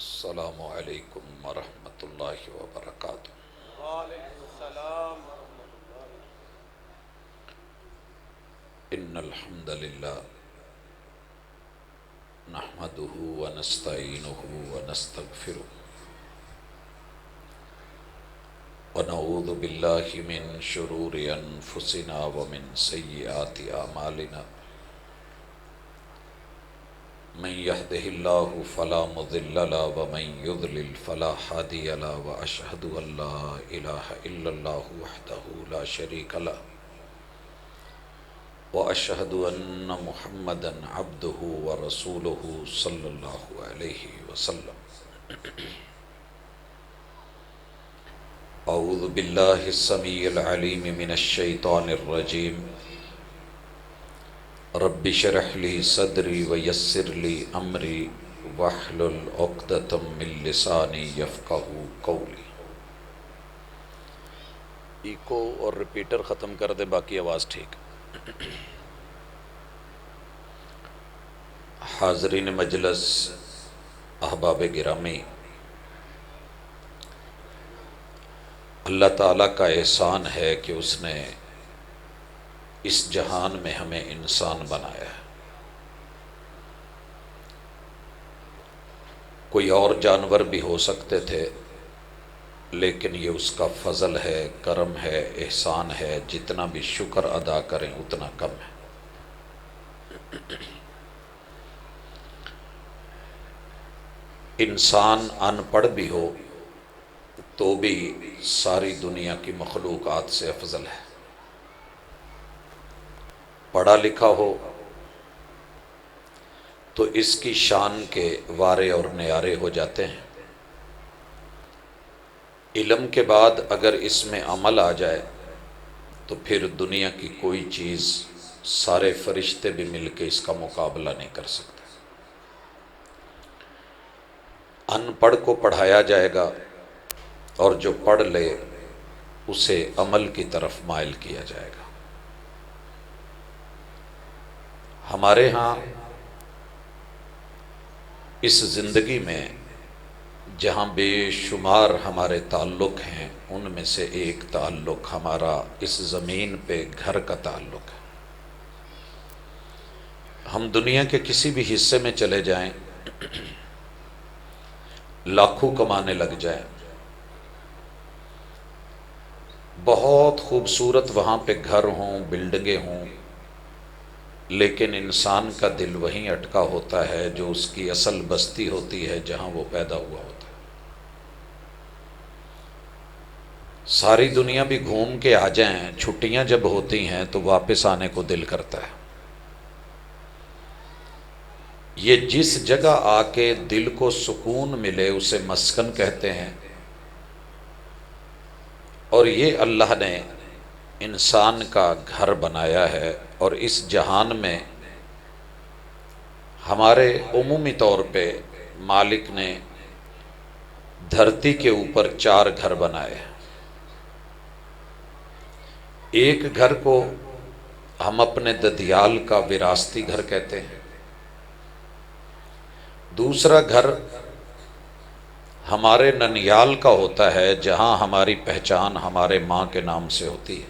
السلام علیکم ورحمۃ اللہ وبرکاتہ۔ وعلیکم السلام ورحمۃ اللہ۔ ان الحمد للہ نحمده ونستعینه ونستغفره ونعوذ باللہ من شرور انفسنا ومن سیئات اعمالنا، من يهده الله فلا مضل له ومن يضلل فلا هادي له، واشهد ان لا اله الا الله وحده لا شريك له، واشهد ان محمدا عبده ورسوله صلی اللہ علیہ وسلم۔ اعوذ باللہ السمیع العلیم من الشیطان الرجیم، رب اشرح لی صدری ویسر لی امری واحلل عقدۃ من لسانی یفقہوا قولی۔ ایکو اور ریپیٹر ختم کر دے، باقی آواز ٹھیک۔ حاضرین مجلس، احباب گرامی، اللہ تعالیٰ کا احسان ہے کہ اس نے اس جہان میں ہمیں انسان بنایا ہے۔ کوئی اور جانور بھی ہو سکتے تھے، لیکن یہ اس کا فضل ہے، کرم ہے، احسان ہے، جتنا بھی شکر ادا کریں اتنا کم ہے۔ انسان ان پڑھ بھی ہو تو بھی ساری دنیا کی مخلوقات سے افضل ہے، پڑھا لکھا ہو تو اس کی شان کے وارے اور نیارے ہو جاتے ہیں۔ علم کے بعد اگر اس میں عمل آ جائے تو پھر دنیا کی کوئی چیز، سارے فرشتے بھی مل کے اس کا مقابلہ نہیں کر سکتے۔ ان پڑھ کو پڑھایا جائے گا اور جو پڑھ لے اسے عمل کی طرف مائل کیا جائے گا۔ ہمارے ہاں اس زندگی میں جہاں بے شمار ہمارے تعلق ہیں، ان میں سے ایک تعلق ہمارا اس زمین پہ گھر کا تعلق ہے۔ ہم دنیا کے کسی بھی حصے میں چلے جائیں، لاکھوں کمانے لگ جائیں، بہت خوبصورت وہاں پہ گھر ہوں، بلڈنگیں ہوں، لیکن انسان کا دل وہیں اٹکا ہوتا ہے جو اس کی اصل بستی ہوتی ہے، جہاں وہ پیدا ہوا ہوتا ہے۔ ساری دنیا بھی گھوم کے آ جائیں، چھٹیاں جب ہوتی ہیں تو واپس آنے کو دل کرتا ہے۔ یہ جس جگہ آ کے دل کو سکون ملے اسے مسکن کہتے ہیں، اور یہ اللہ نے انسان کا گھر بنایا ہے۔ اور اس جہان میں ہمارے عمومی طور پہ مالک نے دھرتی کے اوپر 4 گھر بنائے ہیں۔ ایک گھر کو ہم اپنے ددیال کا وراثتی گھر کہتے ہیں، دوسرا گھر ہمارے ننیال کا ہوتا ہے جہاں ہماری پہچان ہمارے ماں کے نام سے ہوتی ہے،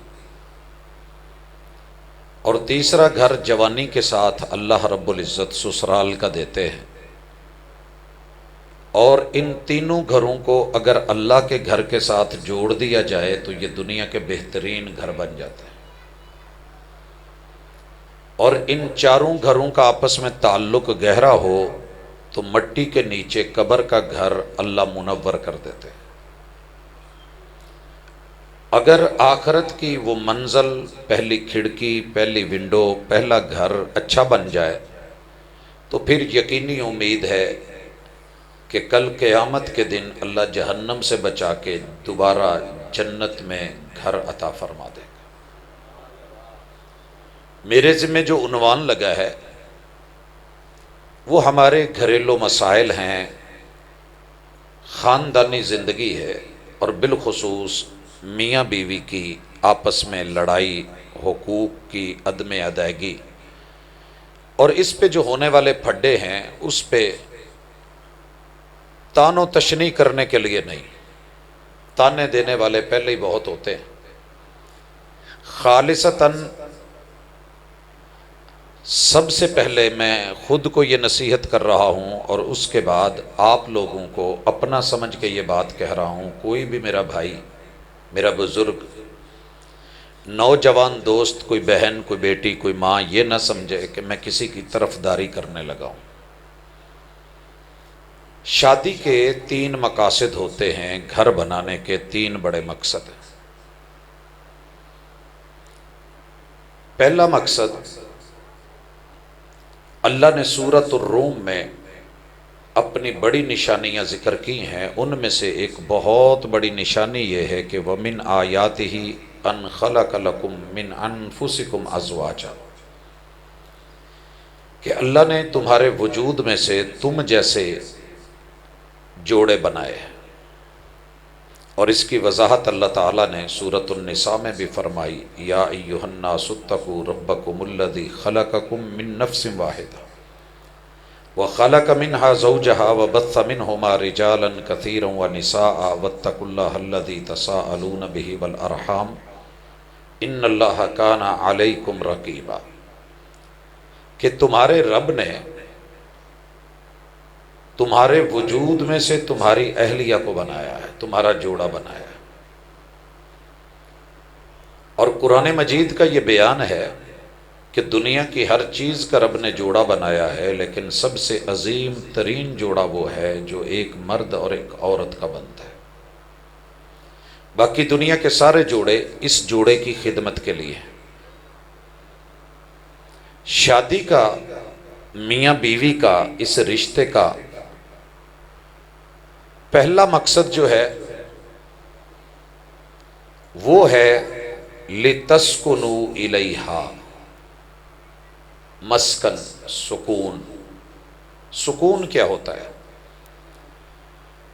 اور تیسرا گھر جوانی کے ساتھ اللہ رب العزت سسرال کا دیتے ہیں۔ اور ان تینوں گھروں کو اگر اللہ کے گھر کے ساتھ جوڑ دیا جائے تو یہ دنیا کے بہترین گھر بن جاتے ہیں۔ اور ان چاروں گھروں کا آپس میں تعلق گہرا ہو تو مٹی کے نیچے قبر کا گھر اللہ منور کر دیتے ہیں۔ اگر آخرت کی وہ منزل، پہلی کھڑکی، پہلی ونڈو، پہلا گھر اچھا بن جائے تو پھر یقینی امید ہے کہ کل قیامت کے دن اللہ جہنم سے بچا کے دوبارہ جنت میں گھر عطا فرما دے گا۔ میرے ذمہ جو عنوان لگا ہے وہ ہمارے گھریلو مسائل ہیں، خاندانی زندگی ہے، اور بالخصوص میاں بیوی کی آپس میں لڑائی، حقوق کی عدم ادائیگی، اور اس پہ جو ہونے والے پھڈے ہیں اس پہ تان و تشنیع کرنے کے لیے نہیں، تانے دینے والے پہلے ہی بہت ہوتے ہیں۔ خالصتاً سب سے پہلے میں خود کو یہ نصیحت کر رہا ہوں، اور اس کے بعد آپ لوگوں کو اپنا سمجھ کے یہ بات کہہ رہا ہوں۔ کوئی بھی میرا بھائی، میرا بزرگ، نوجوان دوست، کوئی بہن، کوئی بیٹی، کوئی ماں، یہ نہ سمجھے کہ میں کسی کی طرفداری کرنے لگا ہوں۔ شادی کے 3 مقاصد ہوتے ہیں، گھر بنانے کے 3 بڑے مقصد ہیں۔ پہلا مقصد اللہ نے سورۃ الروم میں اپنی بڑی نشانیاں ذکر کی ہیں، ان میں سے ایک بہت بڑی نشانی یہ ہے کہ وَمِنْ آیَاتِهِ أَنْ خَلَقَ لَكُم مِّنْ أَنفُسِكُمْ أَزْوَاجًا، کہ اللہ نے تمہارے وجود میں سے تم جیسے جوڑے بنائے ہیں۔ اور اس کی وضاحت اللہ تعالیٰ نے سورۃ النساء میں بھی فرمائی، یا ایھا الناس اتقوا ربکم الذی خلقکم من نفس واحدہ وخلق منها زوجها وبث منهما رجالا كثيرا ونساء واتقوا الله الذي تساءلون به والارحام ان اللہ کان علیکم رقیبا، کہ تمہارے رب نے تمہارے وجود میں سے تمہاری اہلیہ کو بنایا ہے، تمہارا جوڑا بنایا ہے۔ اور قرآن مجید کا یہ بیان ہے کہ دنیا کی ہر چیز کا رب نے جوڑا بنایا ہے، لیکن سب سے عظیم ترین جوڑا وہ ہے جو ایک مرد اور ایک عورت کا بنتا ہے۔ باقی دنیا کے سارے جوڑے اس جوڑے کی خدمت کے لیے ہیں۔ شادی کا، میاں بیوی کا، اس رشتے کا پہلا مقصد جو ہے وہ ہے لِتَسْكُنُوا إِلَيْهَا، مسکن، سکون۔ سکون کیا ہوتا ہے؟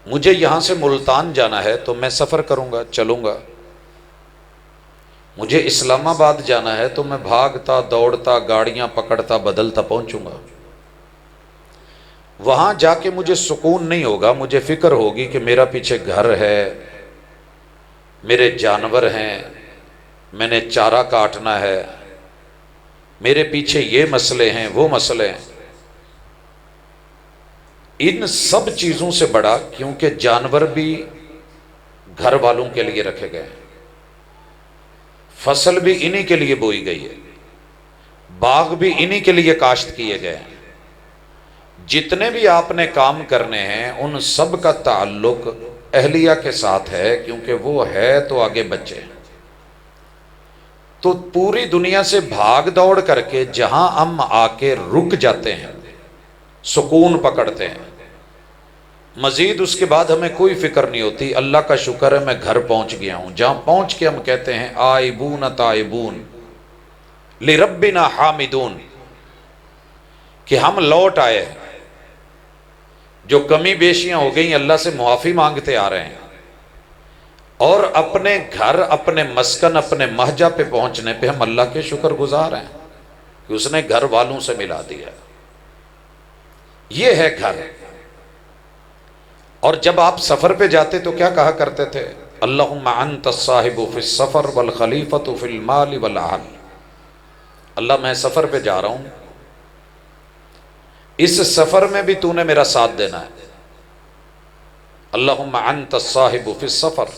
مجھے یہاں سے ملتان جانا ہے تو میں سفر کروں گا، چلوں گا۔ مجھے اسلام آباد جانا ہے تو میں بھاگتا دوڑتا گاڑیاں پکڑتا بدلتا پہنچوں گا۔ وہاں جا کے مجھے سکون نہیں ہوگا، مجھے فکر ہوگی کہ میرا پیچھے گھر ہے، میرے جانور ہیں، میں نے چارہ کاٹنا ہے، میرے پیچھے یہ مسئلے ہیں، وہ مسئلے ہیں۔ ان سب چیزوں سے بڑا، کیونکہ جانور بھی گھر والوں کے لیے رکھے گئے ہیں، فصل بھی انہی کے لیے بوئی گئی ہے، باغ بھی انہی کے لیے کاشت کیے گئے ہیں۔ جتنے بھی آپ نے کام کرنے ہیں ان سب کا تعلق اہلیہ کے ساتھ ہے، کیونکہ وہ ہے تو آگے بچے۔ تو پوری دنیا سے بھاگ دوڑ کر کے جہاں ہم آ کے رک جاتے ہیں، سکون پکڑتے ہیں، مزید اس کے بعد ہمیں کوئی فکر نہیں ہوتی۔ اللہ کا شکر ہے میں گھر پہنچ گیا ہوں، جہاں پہنچ کے ہم کہتے ہیں آئبون تائبون لربنا حامدون، کہ ہم لوٹ آئے ہیں، جو کمی بیشیاں ہو گئیں اللہ سے معافی مانگتے آ رہے ہیں، اور اپنے گھر، اپنے مسکن، اپنے مہجہ پہ پہنچنے پہ ہم اللہ کے شکر گزار ہیں کہ اس نے گھر والوں سے ملا دیا۔ یہ ہے گھر۔ اور جب آپ سفر پہ جاتے تو کیا کہا کرتے تھے؟ اللہم انت الصاحب فی السفر والخلیفۃ فی المال والاہل۔ اللہ میں سفر پہ جا رہا ہوں، اس سفر میں بھی تو نے میرا ساتھ دینا ہے۔ اللہم انت الصاحب فی السفر،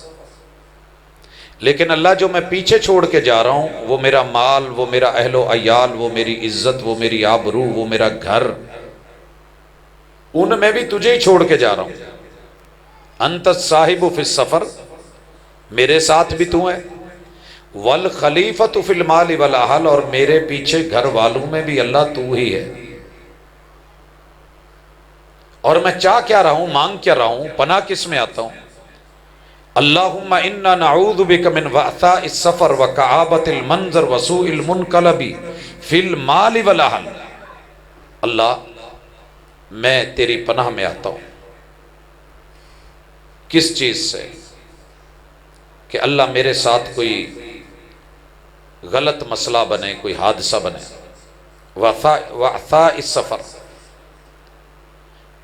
لیکن اللہ جو میں پیچھے چھوڑ کے جا رہا ہوں، وہ میرا مال، وہ میرا اہل و عیال، وہ میری عزت، وہ میری آبرو، وہ میرا گھر، ان میں بھی تجھے ہی چھوڑ کے جا رہا ہوں۔ انت الصاحب فی السفر، میرے ساتھ بھی تو ہے، والخلیفۃ فی المال والاہل، اور میرے پیچھے گھر والوں میں بھی اللہ تو ہی ہے۔ اور میں چاہ کیا رہا ہوں، مانگ کیا رہا ہوں، پناہ کس میں آتا ہوں؟ اللہم انا نعوذ بک من وعثاء السفر وکآبۃ المنظر وسوء المنقلب فی المال والاہل۔ اللہ میں تیری پناہ میں آتا ہوں، کس چیز سے؟ کہ اللہ میرے ساتھ کوئی غلط مسئلہ بنے، کوئی حادثہ بنے۔ وعثاء السفر،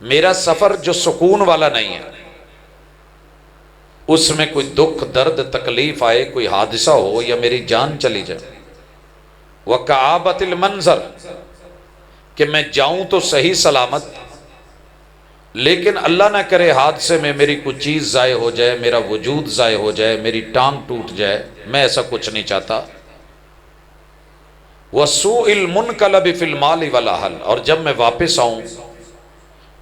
میرا سفر جو سکون والا نہیں ہے، اس میں کوئی دکھ درد تکلیف آئے، کوئی حادثہ ہو یا میری جان چلی جائے، وَكَآبَةِ الْمَنظر، کہ میں جاؤں تو صحیح سلامت، لیکن اللہ نہ کرے حادثے میں میری کوئی چیز ضائع ہو جائے، میرا وجود ضائع ہو جائے، میری ٹانگ ٹوٹ جائے، میں ایسا کچھ نہیں چاہتا۔ وَسُوءِ الْمُنْقَلَبِ فِي الْمَالِ وَالْأَهْلِ، اور جب میں واپس آؤں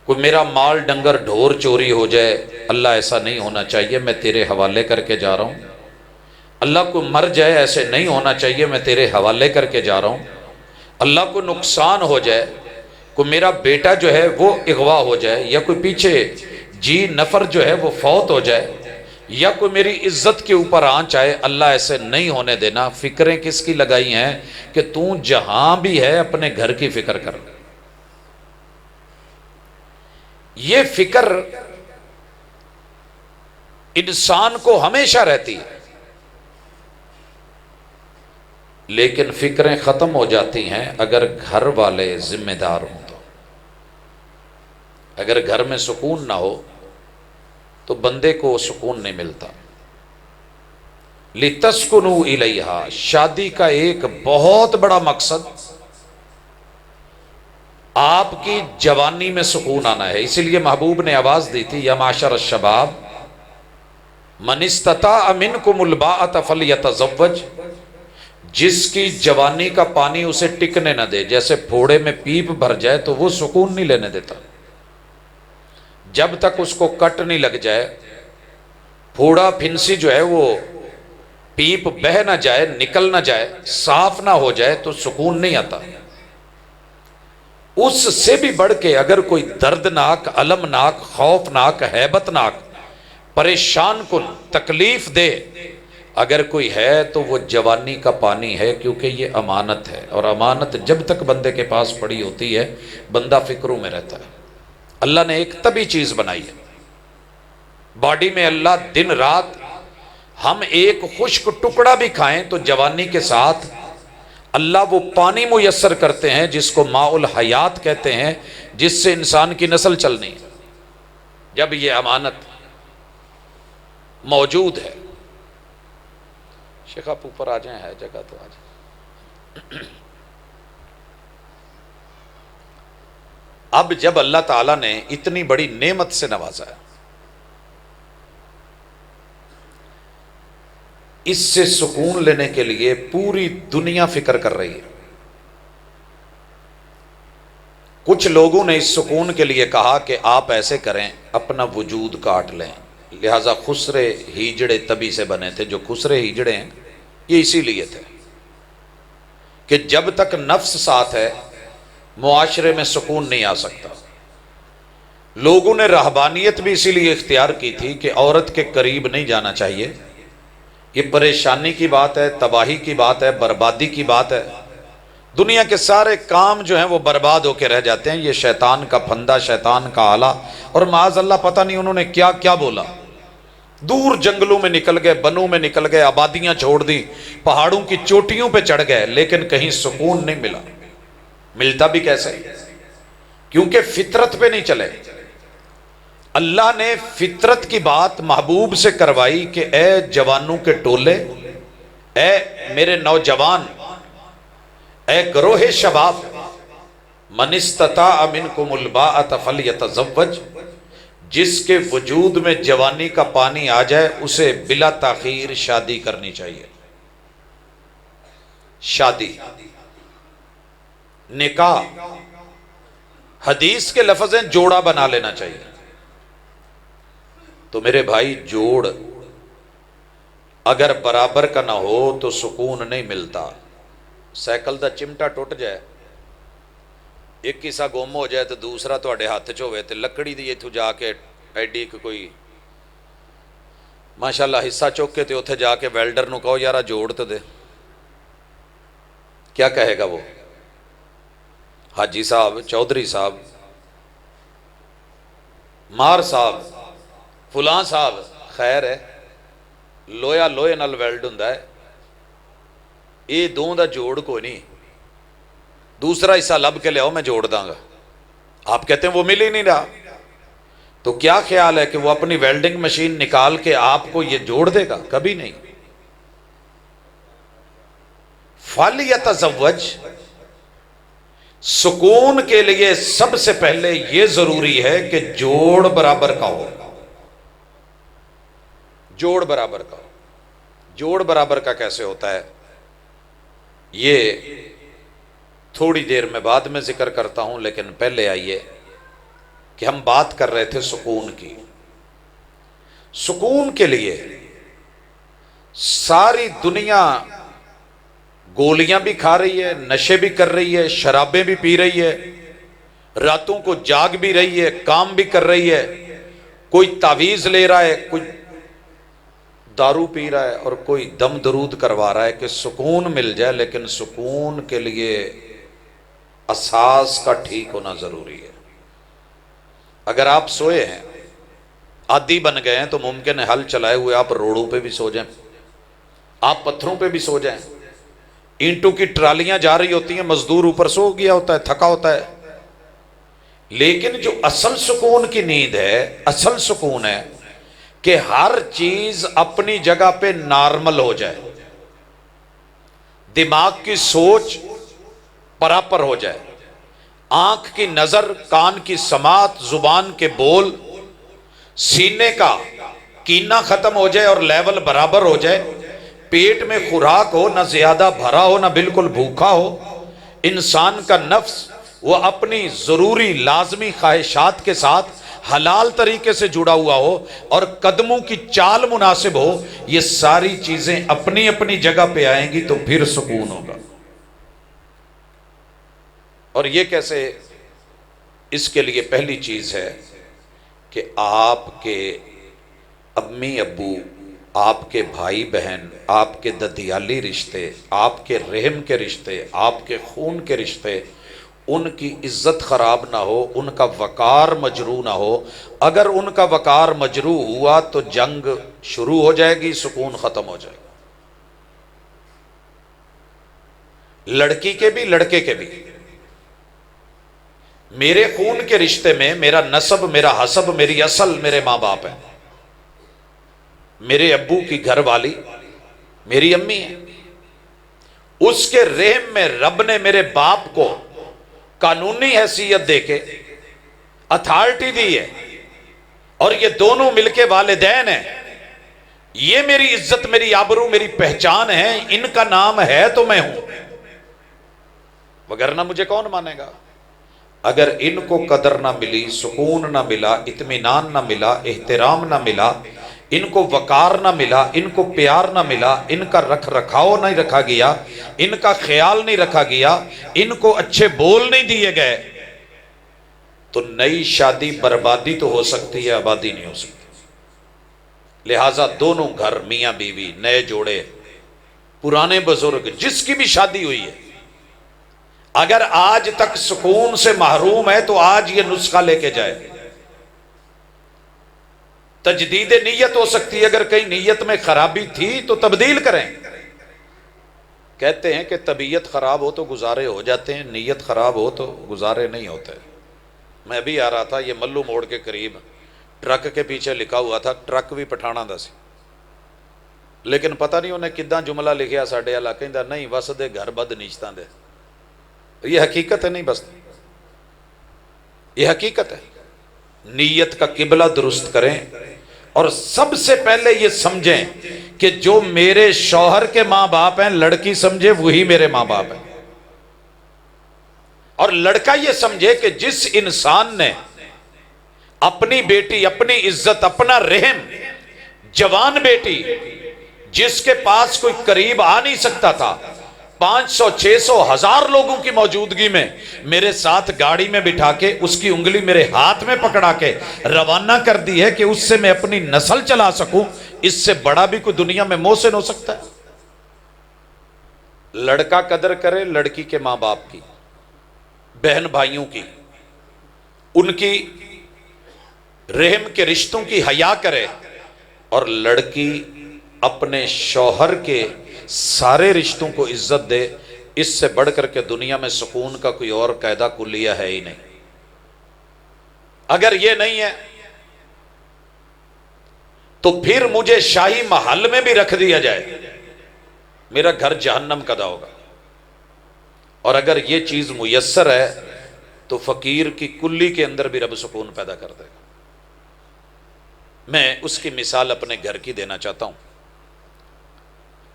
کوئی میرا مال ڈنگر ڈھور چوری ہو جائے، اللہ ایسا نہیں ہونا چاہیے، میں تیرے حوالے کر کے جا رہا ہوں۔ اللہ کو مر جائے، ایسے نہیں ہونا چاہیے، میں تیرے حوالے کر کے جا رہا ہوں۔ اللہ کو نقصان ہو جائے، کوئی میرا بیٹا جو ہے وہ اغوا ہو جائے، یا کوئی پیچھے جی نفر جو ہے وہ فوت ہو جائے، یا کوئی میری عزت کے اوپر آنچ آئے، اللہ ایسے نہیں ہونے دینا۔ فکریں کس کی لگائی ہیں کہ تو جہاں بھی ہے اپنے گھر کی فکر کر۔ یہ فکر انسان کو ہمیشہ رہتی ہے، لیکن فکریں ختم ہو جاتی ہیں اگر گھر والے ذمہ دار ہوں تو۔ اگر گھر میں سکون نہ ہو تو بندے کو سکون نہیں ملتا۔ لِتَسْكُنُوا إِلَيْهَا، شادی کا ایک بہت بڑا مقصد آپ کی جوانی میں سکون آنا ہے۔ اسی لیے محبوب نے آواز دی تھی، یا معاشر الشباب من استطاع منکم الباءۃ فلیتزوج، جس کی جوانی کا پانی اسے ٹکنے نہ دے، جیسے پھوڑے میں پیپ بھر جائے تو وہ سکون نہیں لینے دیتا، جب تک اس کو کٹ نہیں لگ جائے، پھوڑا پھنسی جو ہے وہ پیپ بہہ نہ جائے، نکل نہ جائے، صاف نہ ہو جائے تو سکون نہیں آتا۔ اس سے بھی بڑھ کے اگر کوئی دردناک، المناک، خوفناک، ہیبتناک، پریشان کن، تکلیف دے اگر کوئی ہے تو وہ جوانی کا پانی ہے، کیونکہ یہ امانت ہے، اور امانت جب تک بندے کے پاس پڑی ہوتی ہے بندہ فکروں میں رہتا ہے۔ اللہ نے ایک طبی چیز بنائی ہے باڈی میں، اللہ دن رات ہم ایک خشک ٹکڑا بھی کھائیں تو جوانی کے ساتھ اللہ وہ پانی میسر کرتے ہیں جس کو ماء الحیات کہتے ہیں، جس سے انسان کی نسل چلنی ہے۔ جب یہ امانت موجود ہے، شیخ آپ اوپر آ جائیں، ہے جگہ تو آ جائیں۔ اب جب اللہ تعالیٰ نے اتنی بڑی نعمت سے نوازا ہے، اس سے سکون لینے کے لیے پوری دنیا فکر کر رہی ہے۔ کچھ لوگوں نے اس سکون کے لیے کہا کہ آپ ایسے کریں، اپنا وجود کاٹ لیں، لہٰذا خسرے ہیجڑے تبھی سے بنے تھے۔ جو خسرے ہیجڑے ہیں یہ اسی لیے تھے کہ جب تک نفس ساتھ ہے معاشرے میں سکون نہیں آ سکتا۔ لوگوں نے رہبانیت بھی اسی لیے اختیار کی تھی کہ عورت کے قریب نہیں جانا چاہیے، یہ پریشانی کی بات ہے، تباہی کی بات ہے، بربادی کی بات ہے۔ دنیا کے سارے کام جو ہیں وہ برباد ہو کے رہ جاتے ہیں، یہ شیطان کا پھندا، شیطان کا آلہ، اور معاذ اللہ پتہ نہیں انہوں نے کیا کیا بولا۔ دور جنگلوں میں نکل گئے، بنوں میں نکل گئے، آبادیاں چھوڑ دی، پہاڑوں کی چوٹیوں پہ چڑھ گئے، لیکن کہیں سکون نہیں ملا۔ ملتا بھی کیسے؟ کیونکہ فطرت پہ نہیں چلے۔ اللہ نے فطرت کی بات محبوب سے کروائی کہ اے جوانوں کے ٹولے، اے میرے نوجوان، اے گروہ شباب، من استطاع منکم الباءۃ فلیتزوج، جس کے وجود میں جوانی کا پانی آ جائے اسے بلا تاخیر شادی کرنی چاہیے۔ شادی، نکاح، حدیث کے لفظ ہیں جوڑا بنا لینا چاہیے۔ تو میرے بھائی جوڑ اگر برابر کا نہ ہو تو سکون نہیں ملتا۔ سائیکل دا چمٹا ٹوٹ جائے، ایک حصہ گم ہو جائے تو دوسرا تواڈے ہاتھ چ ہوئے تے لکڑی دی اتھوں جا کے ایڈی کوئی ماشاءاللہ حصہ چوک کے تے اوتھے جا کے ویلڈر نو کہو یارا جوڑ تے دے، کیا کہے گا وہ؟ حاجی صاحب، چودھری صاحب، مار صاحب، فلاں صاحب، خیر ہے، لویا لوہے نال ویلڈ ہوندا ہے، یہ دونوں دا جوڑ کوئی نہیں، دوسرا حصہ لب کے لیاؤ میں جوڑ داں گا۔ آپ کہتے ہیں وہ مل ہی نہیں رہا۔ تو کیا خیال ہے کہ وہ اپنی ویلڈنگ مشین نکال کے آپ کو یہ جوڑ دے گا؟ کبھی نہیں۔ فَلْيَتَزَوَّجْ، سکون کے لیے سب سے پہلے یہ ضروری ہے کہ جوڑ برابر کا ہو، جوڑ برابر کا ہو۔ جوڑ برابر کا کیسے ہوتا ہے یہ تھوڑی دیر میں بعد میں ذکر کرتا ہوں، لیکن پہلے آئیے کہ ہم بات کر رہے تھے سکون کی۔ سکون کے لیے ساری دنیا گولیاں بھی کھا رہی ہے، نشے بھی کر رہی ہے، شرابیں بھی پی رہی ہے، راتوں کو جاگ بھی رہی ہے، کام بھی کر رہی ہے، کوئی تعویذ لے رہا ہے، کوئی دارو پی رہا ہے، اور کوئی دم درود کروا رہا ہے کہ سکون مل جائے، لیکن سکون کے لیے اساس کا ٹھیک ہونا ضروری ہے۔ اگر آپ سوئے ہیں، عادی بن گئے ہیں، تو ممکن ہے ہل چلائے ہوئے آپ روڑوں پہ بھی سو جائیں، آپ پتھروں پہ بھی سو جائیں، اینٹوں کی ٹرالیاں جا رہی ہوتی ہیں، مزدور اوپر سو گیا ہوتا ہے، تھکا ہوتا ہے، لیکن جو اصل سکون کی نیند ہے، اصل سکون ہے کہ ہر چیز اپنی جگہ پہ نارمل ہو جائے، دماغ کی سوچ پراپر ہو جائے، آنکھ کی نظر، کان کی سماعت، زبان کے بول، سینے کا کینہ ختم ہو جائے اور لیول برابر ہو جائے، پیٹ میں خوراک ہو، نہ زیادہ بھرا ہو نہ بالکل بھوکا ہو، انسان کا نفس وہ اپنی ضروری لازمی خواہشات کے ساتھ حلال طریقے سے جڑا ہوا ہو، اور قدموں کی چال مناسب ہو، یہ ساری چیزیں اپنی اپنی جگہ پہ آئیں گی تو پھر سکون ہوگا۔ اور یہ کیسے؟ اس کے لیے پہلی چیز ہے کہ آپ کے امی ابو، آپ کے بھائی بہن، آپ کے ددیالی رشتے، آپ کے رحم کے رشتے، آپ کے خون کے رشتے، ان کی عزت خراب نہ ہو، ان کا وقار مجروح نہ ہو۔ اگر ان کا وقار مجروح ہوا تو جنگ شروع ہو جائے گی، سکون ختم ہو جائے گا، لڑکی کے بھی لڑکے کے بھی۔ میرے خون کے رشتے میں میرا نسب، میرا حسب، میری اصل میرے ماں باپ ہیں، میرے ابو کی گھر والی میری امی ہے، اس کے رحم میں رب نے میرے باپ کو قانونی حیثیت دے کے اتھارٹی دی ہے، اور یہ دونوں مل کے والدین ہیں، یہ میری عزت، میری آبرو، میری پہچان ہے، ان کا نام ہے تو میں ہوں، وگرنہ مجھے کون مانے گا؟ اگر ان کو قدر نہ ملی، سکون نہ ملا، اطمینان نہ ملا، احترام نہ ملا، ان کو وقار نہ ملا، ان کو پیار نہ ملا، ان کا رکھ رکھاؤ نہیں رکھا گیا، ان کا خیال نہیں رکھا گیا، ان کو اچھے بول نہیں دیے گئے، تو نئی شادی بربادی تو ہو سکتی ہے، آبادی نہیں ہو سکتی۔ لہٰذا دونوں گھر، میاں بیوی، نئے جوڑے، پرانے بزرگ، جس کی بھی شادی ہوئی ہے، اگر آج تک سکون سے محروم ہے تو آج یہ نسخہ لے کے جائے۔ تجدید نیت ہو سکتی ہے، اگر کہیں نیت میں خرابی تھی تو تبدیل کریں۔ کہتے ہیں کہ طبیعت خراب ہو تو گزارے ہو جاتے ہیں، نیت خراب ہو تو گزارے نہیں ہوتے۔ میں بھی آ رہا تھا، یہ ملو موڑ کے قریب ٹرک کے پیچھے لکھا ہوا تھا ٹرک بھی پٹھانا دا سی، لیکن پتہ نہیں انہیں کداں جملہ لکھیا ساڈے علاقے دا، نہیں وسدے گھر بد نیچتاں دے۔ یہ حقیقت ہے، نہیں بس یہ حقیقت ہے۔ نیت کا قبلہ درست کریں، اور سب سے پہلے یہ سمجھیں کہ جو میرے شوہر کے ماں باپ ہیں، لڑکی سمجھے وہی میرے ماں باپ ہیں، اور لڑکا یہ سمجھے کہ جس انسان نے اپنی بیٹی، اپنی عزت، اپنا رحم، جوان بیٹی جس کے پاس کوئی قریب آ نہیں سکتا تھا، 500 600 1000 لوگوں کی موجودگی میں میرے ساتھ گاڑی میں بٹھا کے اس کی انگلی میرے ہاتھ میں پکڑا کے روانہ کر دی ہے کہ اس سے میں اپنی نسل چلا سکوں، اس سے بڑا بھی کوئی دنیا میں محسن ہو سکتا ہے؟ لڑکا قدر کرے لڑکی کے ماں باپ کی، بہن بھائیوں کی، ان کی رحم کے رشتوں کی حیا کرے، اور لڑکی اپنے شوہر کے سارے رشتوں کو عزت دے۔ اس سے بڑھ کر کے دنیا میں سکون کا کوئی اور قاعدہ کلیہ ہے ہی نہیں۔ اگر یہ نہیں ہے تو پھر مجھے شاہی محل میں بھی رکھ دیا جائے، میرا گھر جہنم کا ہوگا۔ اور اگر یہ چیز میسر ہے تو فقیر کی کلی کے اندر بھی رب سکون پیدا کر دے گا۔ میں اس کی مثال اپنے گھر کی دینا چاہتا ہوں۔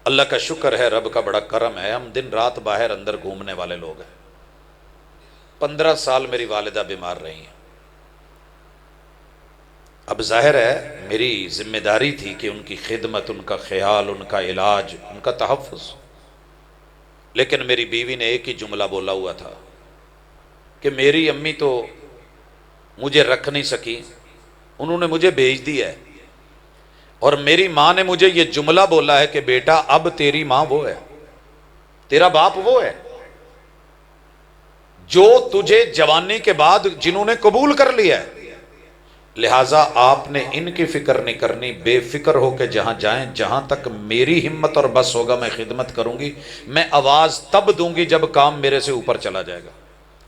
اللہ کا شکر ہے، رب کا بڑا کرم ہے، ہم دن رات باہر اندر گھومنے والے لوگ ہیں۔ 15 سال میری والدہ بیمار رہی ہیں۔ اب ظاہر ہے میری ذمہ داری تھی کہ ان کی خدمت، ان کا خیال، ان کا علاج، ان کا تحفظ، لیکن میری بیوی نے ایک ہی جملہ بولا ہوا تھا کہ میری امی تو مجھے رکھ نہیں سکی، انہوں نے مجھے بھیج دیا ہے، اور میری ماں نے مجھے یہ جملہ بولا ہے کہ بیٹا اب تیری ماں وہ ہے، تیرا باپ وہ ہے جو تجھے جوانی کے بعد جنہوں نے قبول کر لیا ہے، لہٰذا آپ نے ان کی فکر نہیں کرنی، بے فکر ہو کے جہاں جائیں، جہاں تک میری ہمت اور بس ہوگا میں خدمت کروں گی، میں آواز تب دوں گی جب کام میرے سے اوپر چلا جائے گا۔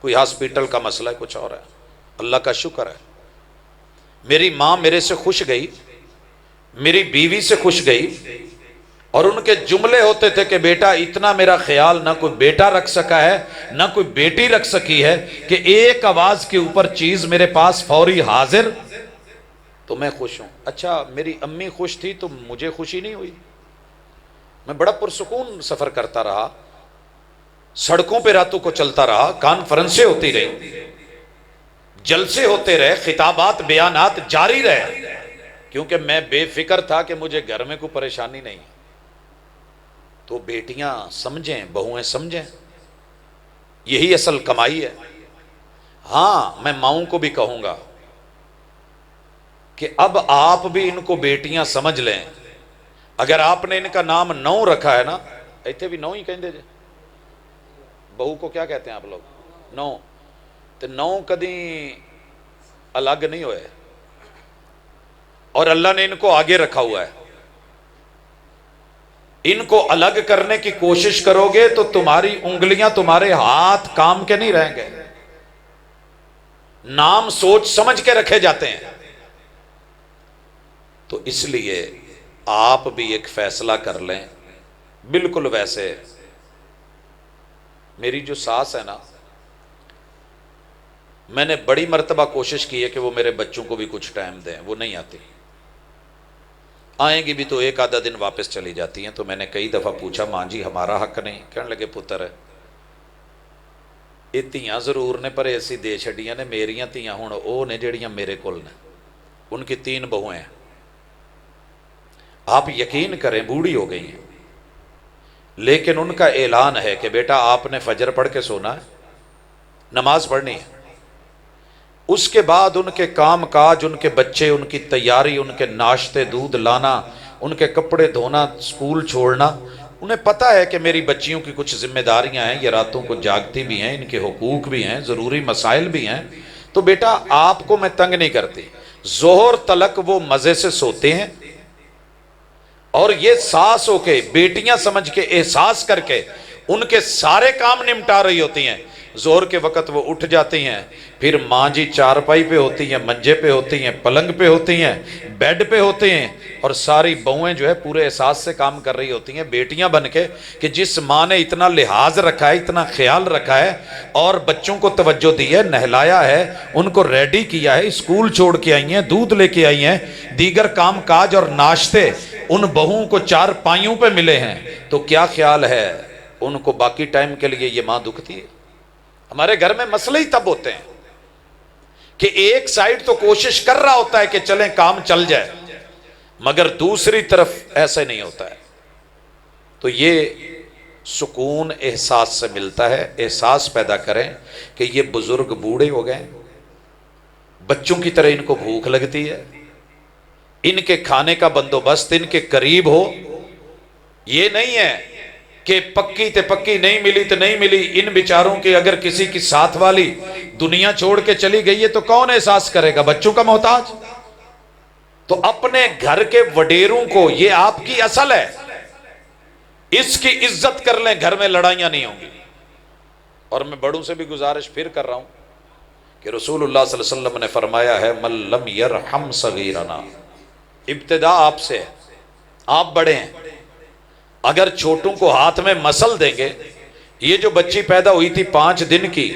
کوئی ہاسپٹل کا مسئلہ ہے، کچھ اور ہے، اللہ کا شکر ہے میری ماں میرے سے خوش گئی، میری بیوی سے خوش گئی، اور ان کے جملے ہوتے تھے کہ بیٹا اتنا میرا خیال نہ کوئی بیٹا رکھ سکا ہے نہ کوئی بیٹی رکھ سکی ہے کہ ایک آواز کے اوپر چیز میرے پاس فوری حاضر، تو میں خوش ہوں۔ اچھا میری امی خوش تھی تو مجھے خوشی نہیں ہوئی؟ میں بڑا پرسکون سفر کرتا رہا، سڑکوں پہ راتوں کو چلتا رہا، کانفرنسیں ہوتی رہی، جلسے ہوتے رہے، خطابات بیانات جاری رہے، کیونکہ میں بے فکر تھا کہ مجھے گھر میں کوئی پریشانی نہیں۔ تو بیٹیاں سمجھیں، بہویں سمجھیں، یہی اصل کمائی ہے۔ ہاں میں ماؤں کو بھی کہوں گا کہ اب آپ بھی ان کو بیٹیاں سمجھ لیں۔ اگر آپ نے ان کا نام نو رکھا ہے نا، ایتھے بھی نو ہی کہندے جے، بہو کو کیا کہتے ہیں آپ لوگ؟ نو۔ تو نو کدی الگ نہیں ہوئے، اور اللہ نے ان کو آگے رکھا ہوا ہے۔ ان کو الگ کرنے کی کوشش کرو گے تو تمہاری انگلیاں، تمہارے ہاتھ کام کے نہیں رہیں گے۔ نام سوچ سمجھ کے رکھے جاتے ہیں۔ تو اس لیے آپ بھی ایک فیصلہ کر لیں، بالکل ویسے میری جو ساس ہے نا، میں نے بڑی مرتبہ کوشش کی ہے کہ وہ میرے بچوں کو بھی کچھ ٹائم دیں، وہ نہیں آتی، آئیں گی بھی تو ایک آدھا دن واپس چلی جاتی ہیں۔ تو میں نے کئی دفعہ پوچھا ماں جی ہمارا حق نہیں؟ کہنے لگے پتر یہ تیاں ضرور نے پر ایسی دے چھڑیاں نے، میریاں تیاں ہوں او نے جڑیاں میرے کول نے، ان کی 3 بہویں ہیں۔ آپ یقین کریں بوڑھی ہو گئی ہیں، لیکن ان کا اعلان ہے کہ بیٹا آپ نے فجر پڑھ کے سونا ہے، نماز پڑھنی ہے، اس کے بعد ان کے کام کاج، ان کے بچے، ان کی تیاری، ان کے ناشتے، دودھ لانا، ان کے کپڑے دھونا، اسکول چھوڑنا، انہیں پتہ ہے کہ میری بچیوں کی کچھ ذمہ داریاں ہیں، یہ راتوں کو جاگتی بھی ہیں، ان کے حقوق بھی ہیں، ضروری مسائل بھی ہیں، تو بیٹا آپ کو میں تنگ نہیں کرتی۔ ظہر تلک وہ مزے سے سوتے ہیں، اور یہ ساس ہو کے، بیٹیاں سمجھ کے، احساس کر کے ان کے سارے کام نمٹا رہی ہوتی ہیں۔ ظہر کے وقت وہ اٹھ جاتی ہیں، پھر ماں جی چارپائی پہ ہوتی ہیں، منجے پہ ہوتی ہیں، پلنگ پہ ہوتی ہیں، بیڈ پہ ہوتے ہیں، اور ساری بہویں جو ہے پورے احساس سے کام کر رہی ہوتی ہیں بیٹیاں بن کے، کہ جس ماں نے اتنا لحاظ رکھا ہے، اتنا خیال رکھا ہے، اور بچوں کو توجہ دی ہے، نہلایا ہے، ان کو ریڈی کیا ہے، اسکول چھوڑ کے آئی ہیں، دودھ لے کے آئی ہیں، دیگر کام کاج اور ناشتے ان بہوؤں کو 4 پائیوں پہ ملے ہیں، تو کیا خیال ہے ان کو باقی ٹائم کے لیے یہ ماں دکھتی ہے؟ ہمارے گھر میں مسئلے ہی تب ہوتے ہیں کہ ایک سائیڈ تو کوشش کر رہا ہوتا ہے کہ چلیں کام چل جائے، مگر دوسری طرف ایسے نہیں ہوتا ہے۔ تو یہ سکون احساس سے ملتا ہے۔ احساس پیدا کریں کہ یہ بزرگ بوڑھے ہو گئے، بچوں کی طرح ان کو بھوک لگتی ہے، ان کے کھانے کا بندوبست ان کے قریب ہو۔ یہ نہیں ہے کہ پکی تے پکی نہیں ملی تو نہیں ملی، ان بیچاروں کی اگر کسی کی ساتھ والی دنیا چھوڑ کے چلی گئی ہے تو کون احساس کرے گا؟ بچوں کا محتاج۔ تو اپنے گھر کے وڈیروں کو، یہ آپ کی اصل ہے، اس کی عزت کر لیں، گھر میں لڑائیاں نہیں ہوں گی۔ اور میں بڑوں سے بھی گزارش پھر کر رہا ہوں کہ رسول اللہ صلی اللہ علیہ وسلم نے فرمایا ہے من لم یرحم صغیرنا ابتدا آپ سے ہے، آپ بڑے ہیں، اگر چھوٹوں کو ہاتھ میں مسل دیں گے، یہ جو بچی پیدا ہوئی تھی 5 دن کی،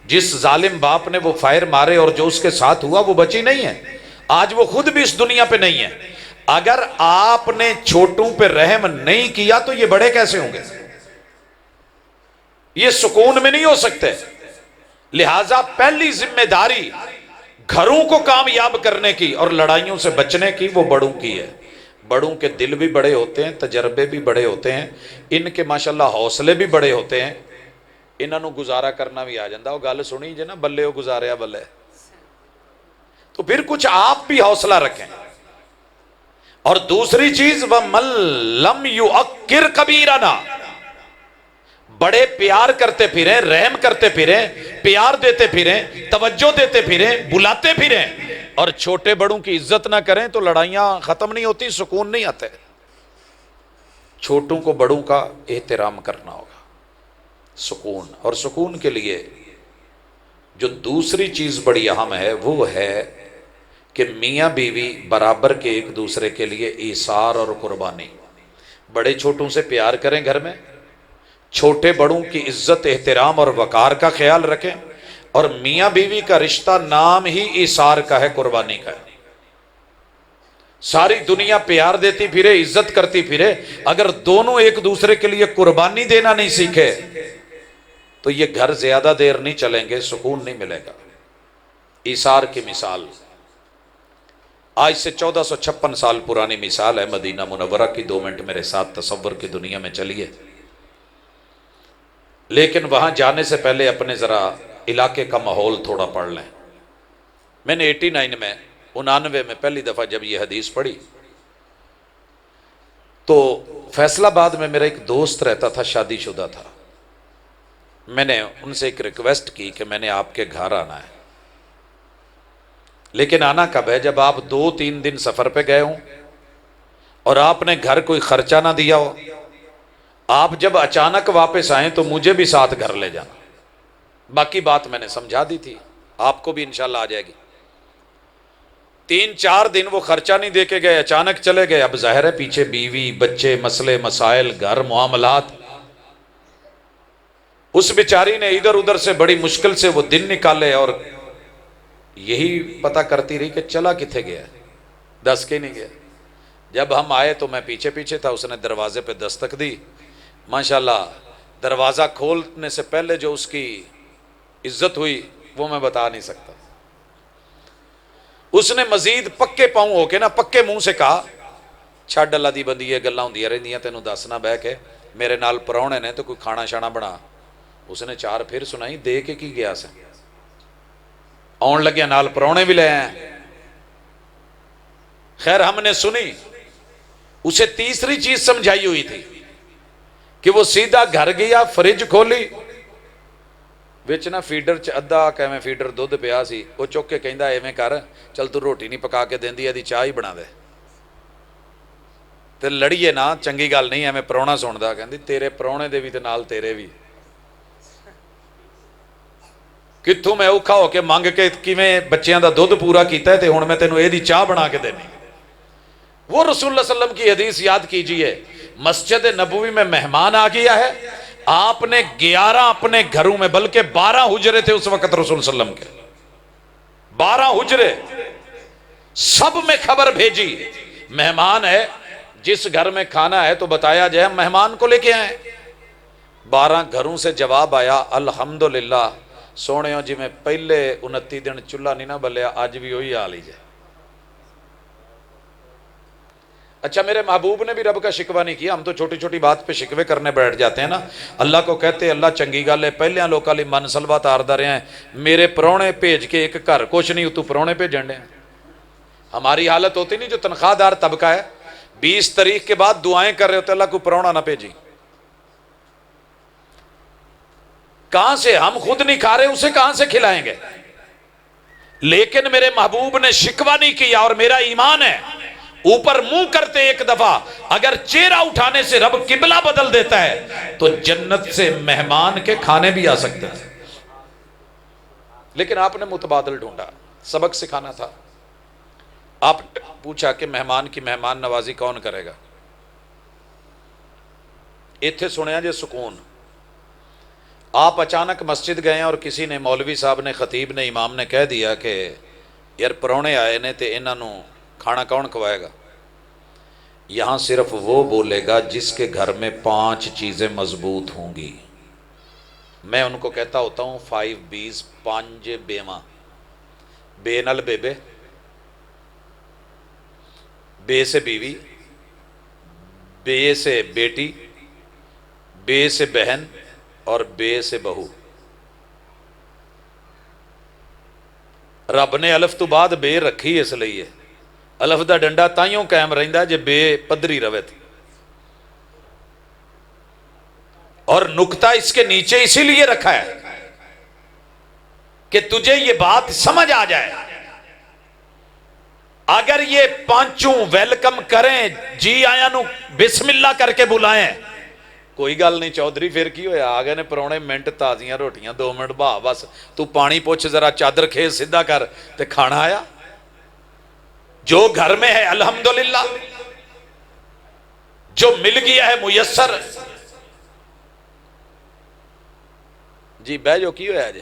جس ظالم باپ نے وہ فائر مارے اور جو اس کے ساتھ ہوا، وہ بچی نہیں ہے، آج وہ خود بھی اس دنیا پہ نہیں ہے۔ اگر آپ نے چھوٹوں پہ رحم نہیں کیا تو یہ بڑے کیسے ہوں گے؟ یہ سکون میں نہیں ہو سکتے۔ لہذا پہلی ذمہ داری گھروں کو کامیاب کرنے کی اور لڑائیوں سے بچنے کی وہ بڑوں کی ہے۔ بڑوں کے دل بھی بڑے ہوتے ہیں، تجربے بھی بڑے ہوتے ہیں، ان کے ماشاءاللہ حوصلے بھی بڑے ہوتے ہیں، انہاں نو گزارا کرنا بھی آ جاندہ۔ وہ گل سنی جے نا، بلے ہو گزاریا بلے، تو پھر کچھ آپ بھی حوصلہ رکھیں۔ اور دوسری چیز، وَمَن لَمْ يُعَقِّرْ كَبِيرَنَا، بڑے پیار کرتے پھریں، رحم کرتے پھریں، پیار دیتے پھریں، توجہ دیتے پھریں، بلاتے پھریں، اور چھوٹے بڑوں کی عزت نہ کریں تو لڑائیاں ختم نہیں ہوتی، سکون نہیں آتے۔ چھوٹوں کو بڑوں کا احترام کرنا ہوگا، سکون۔ اور سکون کے لیے جو دوسری چیز بڑی اہم ہے وہ ہے کہ میاں بیوی برابر کے ایک دوسرے کے لیے ایثار اور قربانی۔ بڑے چھوٹوں سے پیار کریں گھر میں، چھوٹے بڑوں کی عزت، احترام اور وقار کا خیال رکھیں، اور میاں بیوی کا رشتہ نام ہی ایثار کا ہے، قربانی کا ہے۔ ساری دنیا پیار دیتی پھرے، عزت کرتی پھرے، اگر دونوں ایک دوسرے کے لیے قربانی دینا نہیں سیکھے تو یہ گھر زیادہ دیر نہیں چلیں گے، سکون نہیں ملے گا۔ ایثار کی مثال آج سے 1456 سال پرانی مثال ہے مدینہ منورہ کی۔ 2 منٹ میرے ساتھ تصور کی دنیا میں چلیے، لیکن وہاں جانے سے پہلے اپنے ذرا علاقے کا ماحول تھوڑا پڑھ لیں۔ میں نے 89 میں 99 میں پہلی دفعہ جب یہ حدیث پڑھی تو فیصل آباد میں میرا ایک دوست رہتا تھا، شادی شدہ تھا۔ میں نے ان سے ایک ریکویسٹ کی کہ میں نے آپ کے گھر آنا ہے، لیکن آنا کب ہے؟ جب آپ 2-3 دن سفر پہ گئے ہوں اور آپ نے گھر کوئی خرچہ نہ دیا ہو، آپ جب اچانک واپس آئیں تو مجھے بھی ساتھ گھر لے جانا۔ باقی بات میں نے سمجھا دی تھی، آپ کو بھی انشاءاللہ آ جائے گی۔ 3-4 دن وہ خرچہ نہیں دے کے گئے، اچانک چلے گئے۔ اب ظاہر ہے پیچھے بیوی، بچے، مسئلے مسائل، گھر، معاملات۔ اس بیچاری نے ادھر ادھر سے بڑی مشکل سے وہ دن نکالے، اور یہی پتہ کرتی رہی کہ چلا کتھے گیا، دس کے نہیں گیا۔ جب ہم آئے تو میں پیچھے پیچھے تھا، اس نے دروازے پہ دستک دی۔ ماشاءاللہ دروازہ کھولنے سے پہلے جو اس کی عزت ہوئی وہ میں بتا نہیں سکتا۔ اس نے مزید پکے پاؤں ہو کے نا، پکے منہ سے کہا، چھڈ اللہ دی بندی، یہ گلاں ہوندیاں رہندیاں، تینوں دسنا بہ کے، میرے نال پراونے نے تو کوئی کھانا شانا بنا۔ اس نے 4 پھر سنائی، دے کے کی گیا سے؟ آن لگیا نال پراونے بھی لے آئے۔ خیر ہم نے سنی، اسے تیسری چیز سمجھائی ہوئی تھی کہ وہ سیدھا گھر گیا، فریج کھولی، وچ نا فیڈر چ ادھا کیویں فیڈر دودھ پیا سی، وہ چک کے کہندا ایویں کر، چل تو روٹی نہیں پکا کے دیندی، ایدی چاہ ہی بنا دے تے لڑیے نا، چنگی گل نہیں ایویں پراونا سندا۔ کہندی تیرے پراونے دے بھی تے نال تیرے بھی، کتھوں میں اوکھا ہو کے منگ کے کیویں بچیاں دا دودھ پورا کیتا ہے تے ہن میں تینوں ایدی چاہ بنا کے دینی۔ وہ رسول اللہ صلی اللہ علیہ وسلم کی حدیث یاد کیجئے، مسجد نبوی میں مہمان آ گیا ہے، آپ نے 11 اپنے گھروں میں، بلکہ 12 حجرے تھے اس وقت رسول صلی اللہ علیہ وسلم کے، 12 حجرے، سب میں خبر بھیجی مہمان ہے، جس گھر میں کھانا ہے تو بتایا جائے، ہم مہمان کو لے کے آئے۔ 12 گھروں سے جواب آیا، الحمدللہ سونے ہو جی میں پہلے 29 دن چولہا نہیں نہ بلیا، آج بھی وہی حال ہی جائے۔ اچھا میرے محبوب نے بھی رب کا شکوہ نہیں کیا، ہم تو چھوٹی چھوٹی بات پہ شکوے کرنے بیٹھ جاتے ہیں نا۔ اللہ کو کہتے اللہ چنگی گل ہے، پہلیاں لوکاں لئی من سلوا تاردا رہے ہیں، میرے پرونے بھیج کے ایک گھر کچھ نہیں، تو پرونے بھیجن ڈے۔ ہماری حالت ہوتی نہیں جو تنخواہ دار طبقہ ہے، 20 تاریخ کے بعد دعائیں کر رہے ہوتے اللہ کو پرونا نہ بھیجی۔ کہاں سے؟ ہم خود نہیں کھا رہے، اسے کہاں سے کھلائیں گے؟ لیکن میرے محبوب نے شکوہ نہیں کیا، اور میرا ایمان ہے اوپر منہ کرتے ایک دفعہ اگر چہرہ اٹھانے سے رب قبلہ بدل دیتا ہے تو جنت سے مہمان کے کھانے بھی آ سکتے ہیں۔ لیکن آپ نے متبادل ڈھونڈا، سبق سکھانا تھا، آپ پوچھا کہ مہمان کی مہمان نوازی کون کرے گا؟ ایتھے سنیا جے سکون. آپ اچانک مسجد گئے اور کسی نے، مولوی صاحب نے، خطیب نے، امام نے کہہ دیا کہ یار پرونے آئے نے تے انہاں نو کھانا کون کھوائے گا؟ یہاں صرف وہ بولے گا جس کے گھر میں 5 چیزیں مضبوط ہوں گی. میں ان کو کہتا ہوتا ہوں 5 B's، 5 بیواں. بے نل بیبے، بے سے بیوی، بے سے بیٹی، بے سے بہن اور بے سے بہو. رب نے الف تو بعد بے رکھی اس لیے الف دا ڈنڈا تائیوں قائم رہندا جے بے پدری روے تھی. اور نکتہ اس کے نیچے اسی لیے رکھا ہے کہ تجھے یہ بات سمجھ آ جائے. اگر یہ 5 ویلکم کریں، جی آیا نو بسم اللہ کر کے بلائیں، کوئی گل نہیں چودھری پھر کی ہویا، آگے نے پرونے منٹ تازیاں روٹیاں 2 منٹ بھا بس تو پانی پوچھ ذرا چادر کھیس سدھا کر تے کھانا آیا. جو گھر میں ہے الحمدللہ، جو مل گیا ہے میسر. جی بہ جو کی ہویا جی؟